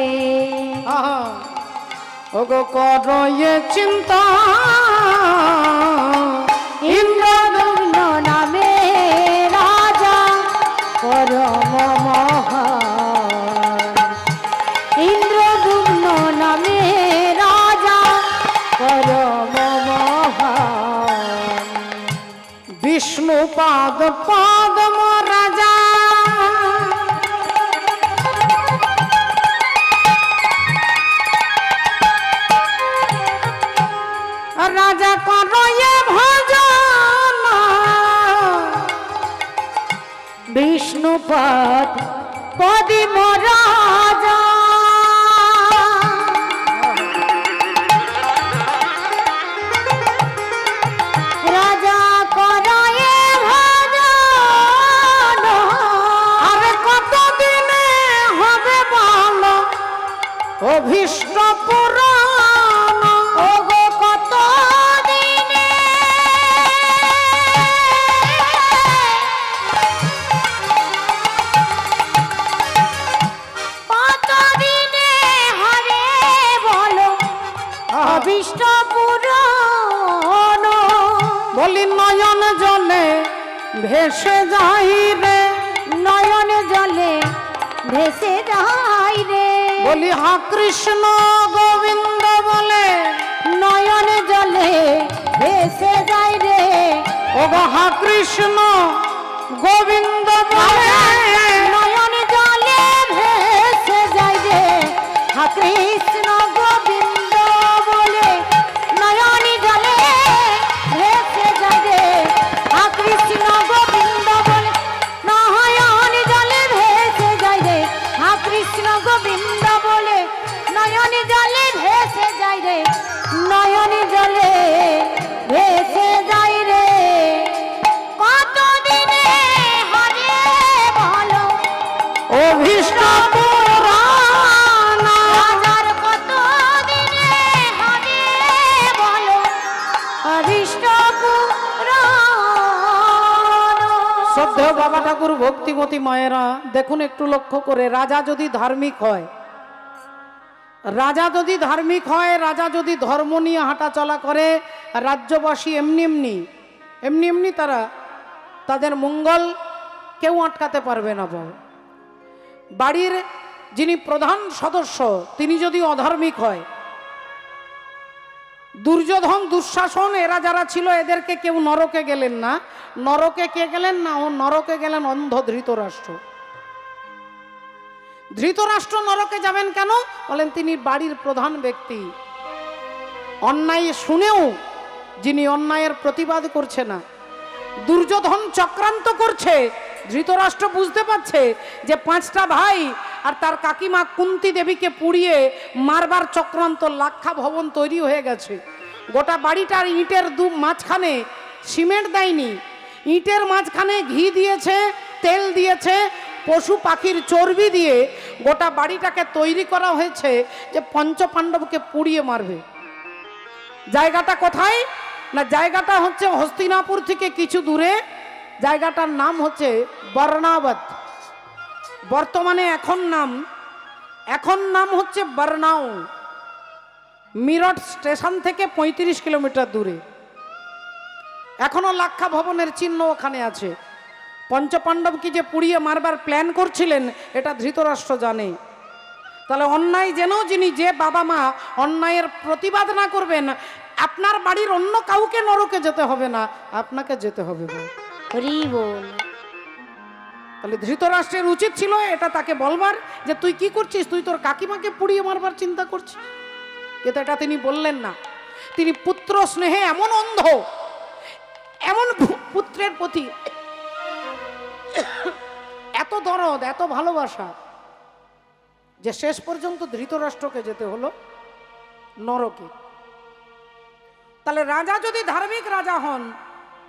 Speaker 1: ওগো করয়ে চিন্তা
Speaker 2: ইন্দ্রদুম্ন নামে
Speaker 1: পাদ পদ্ম রাজা রাজা করয়ে ভজন
Speaker 2: বিষ্ণুপদ পদিম রাজা রাজা করয়ে ভজন
Speaker 1: আরে কতদিনে হবে বলো অভীষ্ট পুরাণ
Speaker 2: ওগো কত দিনে কত দিনে হবে বলো অভীষ্ট পূরণ
Speaker 1: বলি নয়ন জলে ভেসে যাই রে
Speaker 2: নয়ন জলে ভেসে যাই রে
Speaker 1: বলি হা কৃষ্ণ গোবিন্দ বলে
Speaker 2: নয়ন জলে ভেসে যাই রে
Speaker 1: ওগো হা কৃষ্ণ গোবিন্দ বলে
Speaker 2: নয়ন জলে ভেসে যাই রে হা কৃষ্ণ গোবিন্দ বলে নয়ন জলে ভেসে যাই রে হা কৃষ্ণ গোবিন্দ বলে নয়ন জলে ভেসে যাই রে হা কৃষ্ণ গোবিন্দ বলে নয়ন জলে ভেসে যাই রে নয়ন জলে ভেসে যাই রে কত দিনে হবে বলো
Speaker 1: অভীষ্ট পুরাণ
Speaker 2: রাজার কত দিনে হবে বলো অভীষ্ট পুরাণ
Speaker 1: শ্রদ্ধেয় বাবা ঠাকুর ভক্তিমতী মায়েরা দেখুন একটু লক্ষ্য করে রাজা যদি ধার্মিক হয় রাজা যদি ধার্মিক হয় রাজা যদি ধর্ম নিয়ে হাঁটাচলা করে রাজ্যবাসী এমনি এমনি তারা তাদের মঙ্গল কেউ আটকাতে পারবে না বাবা বাড়ির যিনি প্রধান সদস্য তিনি যদি অধার্মিক হয় দুর্যোধন দুঃশাসন এরা যারা ছিল এদেরকে কেউ নরকে গেলেন না নরকে কে গেলেন না ও নরকে গেলেন অন্ধ ধৃতরাষ্ট্র ধৃতরাষ্ট্র নরকে যাবেন কেন বলেন তিনি বাড়ির প্রধান ব্যক্তি অন্যায় শুনেও যিনি অন্যায়ের প্রতিবাদ করছে না দুর্যোধন চক্রান্ত করছে ধৃতরাষ্ট্র বুঝতে পারছে যে 5টা ভাই আর তার কাকিমা কুন্তি দেবীকে পুড়িয়ে মারবার চক্রান্ত লাক্ষা ভবন তৈরি হয়ে গেছে গোটা বাড়িটার ইটের মাঝখানে সিমেন্ট দেয়নি ইটের মাঝখানে ঘি দিয়েছে তেল দিয়েছে পশু পাখির চর্বি দিয়ে গোটা বাড়িটাকে তৈরি করা হয়েছে যে পঞ্চপাণ্ডবকে পুড়িয়ে মারবে জায়গাটা কোথায় না জায়গাটা হচ্ছে হস্তিনাপুর থেকে কিছু দূরে জায়গাটার নাম হচ্ছে বর্ণাবত বর্তমানে এখন নাম হচ্ছে বর্ণাও মিরট স্টেশন থেকে 35 কিলোমিটার দূরে এখনো লাক্ষা ভবনের চিহ্ন ওখানে আছে পঞ্চপাণ্ডবকে যে পুড়িয়ে মারবার প্ল্যান করছিলেন এটা ধৃতরাষ্ট্র জানে তাহলে অন্যায় যেন যিনি যে বাবা মা অন্যায়ের প্রতিবাদ না করবেন আপনার বাড়ির অন্য কাউকে নরকে যেতে হবে না আপনাকে যেতে হবে
Speaker 2: হরি বল
Speaker 1: তাহলে ধৃতরাষ্ট্রের উচিত ছিল এটা তাকে বলবার যে তুই কি করছিস তুই তোর কাকিমাকে পুড়িয়ে মারবার চিন্তা করছিস কিন্তু এটা তিনি বললেন না তিনি পুত্র স্নেহে এমন অন্ধ এমন পুত্রের প্রতি এত দরদ এত ভালোবাসা যে শেষ পর্যন্ত ধৃতরাষ্ট্রকে যেতে হলো নরকে তাহলে রাজা যদি ধার্মিক রাজা হন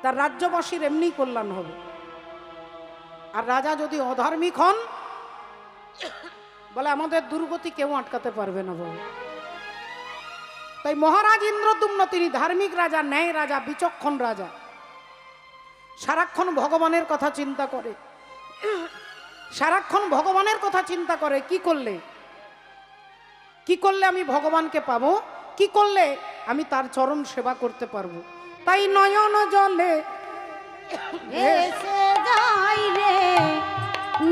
Speaker 1: তার রাজ্যবাসীর এমনি কল্যাণ হবে আর রাজা যদি অধার্মিক হন বলে আমাদের দুর্গতি কেউ আটকাতে পারবে না বলে তাই মহারাজ ইন্দ্রদ্যুম্ন তিনি ধার্মিক রাজা ন্যায় রাজা বিচক্ষণ রাজা সারাক্ষণ ভগবানের কথা চিন্তা করে সারাক্ষণ ভগবানের কথা চিন্তা করে কি করলে আমি ভগবানকে পাবো কি করলে আমি তার চরণ সেবা করতে পারবো তাই নয়ন জলে
Speaker 2: ভেসে যাই রে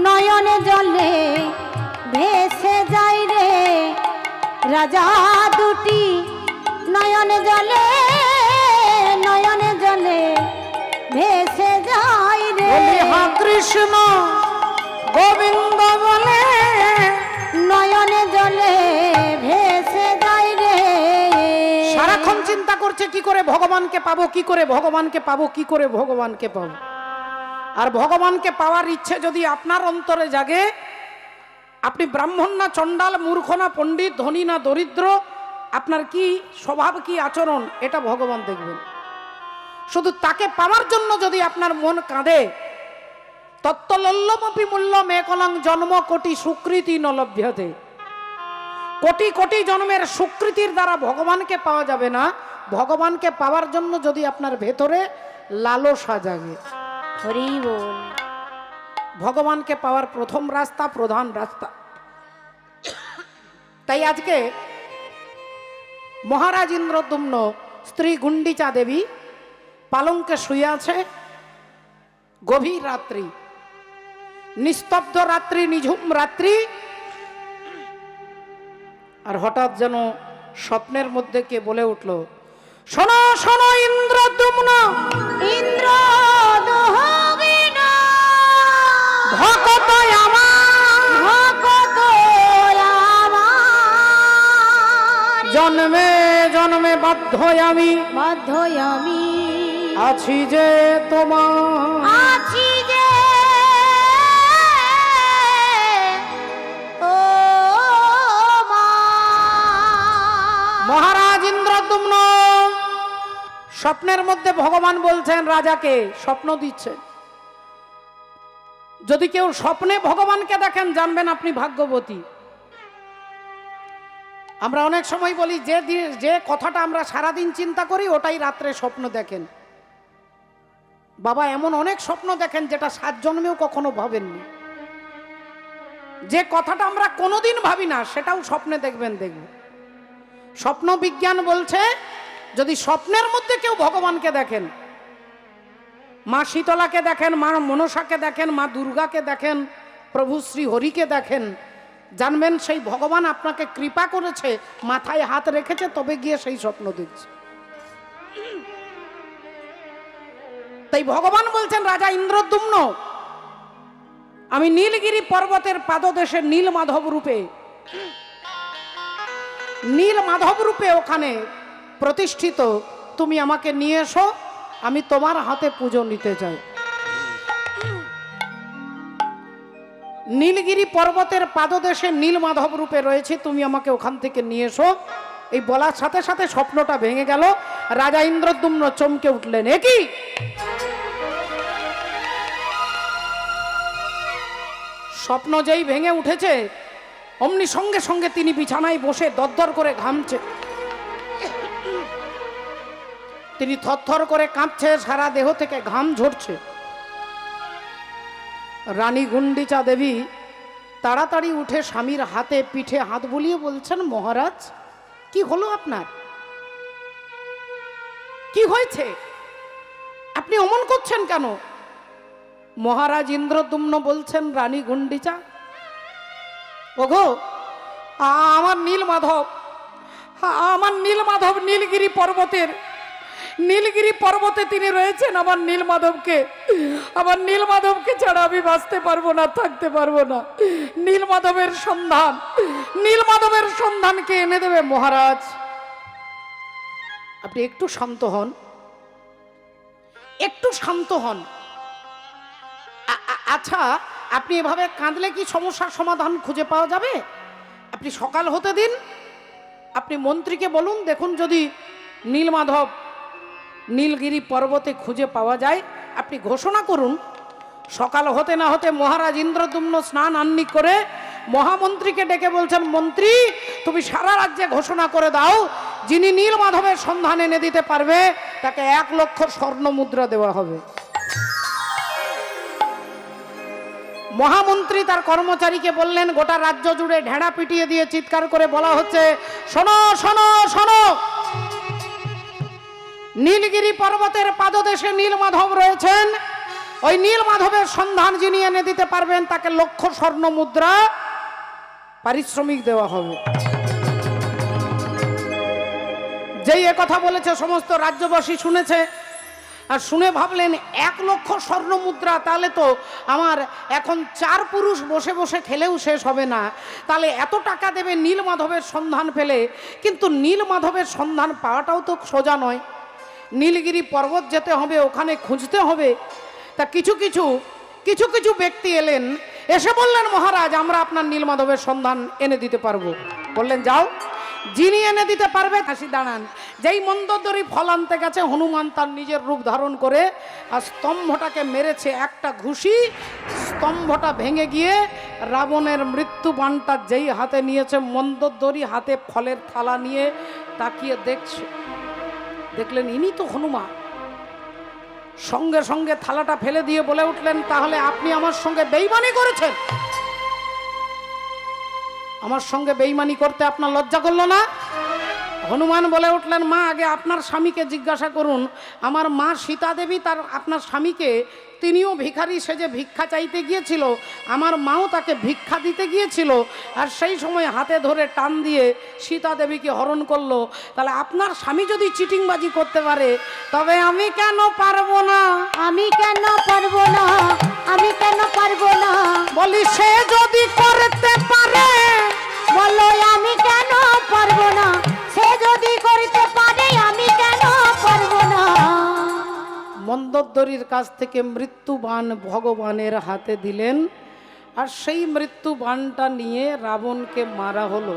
Speaker 2: নয়ন জলে ভেসে যাই রে রাজা দুটি নয়ন জলে ভেসে যায়
Speaker 1: কৃষ্ণ গোবিন্দ বলে
Speaker 2: নয়নে জলে ভেসে যায় রে।
Speaker 1: সারাক্ষণ চিন্তা করছে কি করে ভগবানকে পাবো, কি করে ভগবানকে পাবো, কি করে ভগবানকে পাবো। আর ভগবানকে পাওয়ার ইচ্ছে যদি আপনার অন্তরে জাগে, আপনি ব্রাহ্মণ না চণ্ডাল, মূর্খ না পণ্ডিত, ধনী না দরিদ্র, আপনার কি স্বভাব, কি আচরণ, এটা ভগবান দেখবেন। শুধু তাকে পাওয়ার জন্য যদি আপনার মন কাঁদে, তত্ত্বলল্লমপি মূল্যম একলং জন্ম কোটি সুকৃতি ন লভ্যতে, কোটি কোটি জন্মের সুকৃতির দ্বারা ভগবানকে পাওয়া যাবে না। ভগবানকে পাওয়ার জন্য যদি আপনার ভেতরে লালসা জাগে,
Speaker 2: হরি বল।
Speaker 1: ভগবানকে পাওয়ার প্রথম রাস্তা, প্রধান রাস্তা। তাই আজকে মহারাজ ইন্দ্রদ্যুম্ন স্ত্রী গুন্ডিচা দেবী পালঙ্কে শুয়ে আছে। গভীর রাত্রি, নিস্তব্ধ রাত্রি, নিঝুম রাত্রি। আর হঠাৎ যেন স্বপ্নের মধ্যে কে বলে উঠল, শোনো শোনো ইন্দ্রদ্যুম্ন,
Speaker 2: ইন্দ্র দোহবিন
Speaker 1: ভকত আমার,
Speaker 2: ভকত আমার,
Speaker 1: জন্মে জন্মে বাধ্য আমি,
Speaker 2: বাধ্য আমি
Speaker 1: আছি যে তোমার।
Speaker 2: আছি যে
Speaker 1: মহারাজ ইন্দ্রদ্যুম্ন স্বপ্নের মধ্যে ভগবান বলছেন রাজাকে, স্বপ্ন দিচ্ছেন। যদি কেউ স্বপ্নে ভগবানকে দেখেন, জানবেন আপনি ভাগ্যবতী। আমরা অনেক সময় বলি যে কথাটা আমরা সারাদিন চিন্তা করি, ওটাই রাত্রে স্বপ্ন দেখেন। বাবা এমন অনেক স্বপ্ন দেখেন যেটা 7 জন্মেও কখনো ভাবেননি। যে কথাটা আমরা কোনোদিন ভাবি না, সেটাও স্বপ্নে দেখবেন। স্বপ্ন বিজ্ঞান বলছে, যদি স্বপ্নের মধ্যে কেউ ভগবানকে দেখেন, মা শীতলাকে দেখেন, মা মনসাকে দেখেন, মা দুর্গাকে দেখেন, প্রভু শ্রী হরিকে দেখেন, জানবেন সেই ভগবান আপনাকে কৃপা করেছে, মাথায় হাত রেখেছে, তবে গিয়ে সেই স্বপ্ন দেখছে। তাই ভগবান বলছেন রাজা ইন্দ্রদ্যুম্ন, আমি নীলগিরি পর্বতের পাদদেশে নীল মাধব রূপে, নীল মাধব রূপে ওখানে প্রতিষ্ঠিত, তুমি আমাকে নিয়ে এসো, আমি তোমার হাতে পুজো নিতে চাই। নীলগিরি পর্বতের পাদদেশে নীল মাধব রূপে রয়েছে, তুমি আমাকে ওখান থেকে নিয়ে এসো। এই বলার সাথে সাথে স্বপ্নটা ভেঙে গেল। রাজা ইন্দ্রদ্যুম্ন চমকে উঠলেন, এ কি? স্বপ্ন যেই ভেঙে উঠেছে, অমনি সঙ্গে সঙ্গে তিনি বিছানায় বসে দরদর করে ঘামছে। তিনি থরথর করে কাঁপছে, সারা দেহ থেকে ঘাম ঝরছে। রানী গুন্ডিচা দেবী তাড়াতাড়ি উঠে স্বামীর হাতে পিঠে হাত বুলিয়ে বলছেন, মহারাজ কি হলো আপনার? কি হয়েছে? আপনি অমন করছেন কেন? মহারাজ ইন্দ্রদ্যুম্ন বলছেন, রানী গুন্ডিচা, ওগো আমার নীল মাধব নীলগিরি পর্বতে তিনি রয়েছেন। আমার নীল মাধবকে ছাড়া আমি বাঁচতে পারবো না, থাকতে পারবো না। নীল মাধবের সন্ধানকে এনে দেবে মহারাজ। আপনি একটু শান্ত হন। আচ্ছা, আপনি এভাবে কাঁদলে কি সমস্যার সমাধান খুঁজে পাওয়া যাবে? আপনি সকাল হতে দিন, আপনি মন্ত্রীকে বলুন, দেখুন যদি নীলমাধব নীলগিরি পর্বতে খুঁজে পাওয়া যায়, আপনি ঘোষণা করুন। সকাল হতে না হতে মহারাজ ইন্দ্রদ্যুম্ন স্নান আহ্নিক করে মহামন্ত্রীকে ডেকে বলছেন, মন্ত্রী তুমি সারা রাজ্যে ঘোষণা করে দাও, যিনি নীলমাধবের সন্ধান এনে দিতে পারবে তাকে 1 লক্ষ স্বর্ণ মুদ্রা দেওয়া হবে। মহামন্ত্রী তার কর্মচারীকে বললেন, গোটা রাজ্য জুড়ে ঢেড়া পিটিয়ে দিয়ে চিৎকার করে বলা হচ্ছে, শোনো শোনো শোনো, নীলগিরি পর্বতের পাদদেশে নীলমাধব রয়েছেন। ওই নীলমাধবের সন্ধান যিনি এনে দিতে পারবেন তাকে 1 লক্ষ স্বর্ণ মুদ্রা পারিশ্রমিক দেওয়া হবে। যেই কথা বলেছে সমস্ত রাজ্যবাসী শুনেছে। আর শুনে ভাবলেন 1,00,000 স্বর্ণ মুদ্রা, তাহলে তো আমার এখন 4 পুরুষ বসে বসে খেলেও শেষ হবে না, তাহলে এত টাকা দেবে নীলমাধবের সন্ধান পেলে। কিন্তু নীলমাধবের সন্ধান পাওয়াটাও তো সোজা নয়, নীলগিরি পর্বত যেতে হবে, ওখানে খুঁজতে হবে। তা কিছু কিছু ব্যক্তি এলেন, এসে বললেন মহারাজ আমরা আপনার নীলমাধবের সন্ধান এনে দিতে পারবো। বললেন যাও, যিনি এনে দিতে পারবে হাসি দাঁড়ান। যেই মন্দোদরী ফল আনতে গেছে, হনুমান তার নিজের রূপ ধারণ করে আর স্তম্ভটাকে মেরেছে একটা ঘুষি, স্তম্ভটা ভেঙে গিয়ে রাবণের মৃত্যু বাণটা যেই হাতে নিয়েছে, মন্দোদরী হাতে ফলের থালা নিয়ে তাকিয়ে দেখছে, দেখলেন ইনি তো হনুমান। সঙ্গে সঙ্গে থালাটা ফেলে দিয়ে বলে উঠলেন, তাহলে আপনি আমার সঙ্গে বেইমানি করেছেন? আমার সঙ্গে বেইমানি করতে আপনার লজ্জা করলো না? হনুমান বলে উঠলেন, মা আগে আপনার স্বামীকে জিজ্ঞাসা করুন। আমার মা সীতা দেবী তার আপনার স্বামীকে, তিনিও ভিখারি সেজে ভিক্ষা চাইতে গিয়েছিল, আমার মাও তাকে ভিক্ষা দিতে গিয়েছিল, আর সেই সময় হাতে ধরে টান দিয়ে সীতা দেবীকে হরণ করলো। তাহলে আপনার স্বামী যদি চিটিংবাজি করতে পারে, তবে আমি কেন পারবো না?
Speaker 2: আমি কেন পারবো না? আমি কেন পারবো না?
Speaker 1: বলি সে যদি করতে পারে,
Speaker 2: বলো আমি কেন পারবো না? সে যদি করতে পারে আমি কেন পারবো না?
Speaker 1: মন্দোদরীর কাছ থেকে মৃত্যুবাণ ভগবানের হাতে দিলেন, আর সেই মৃত্যুবাণটা নিয়ে রাবণকে মারা হলো।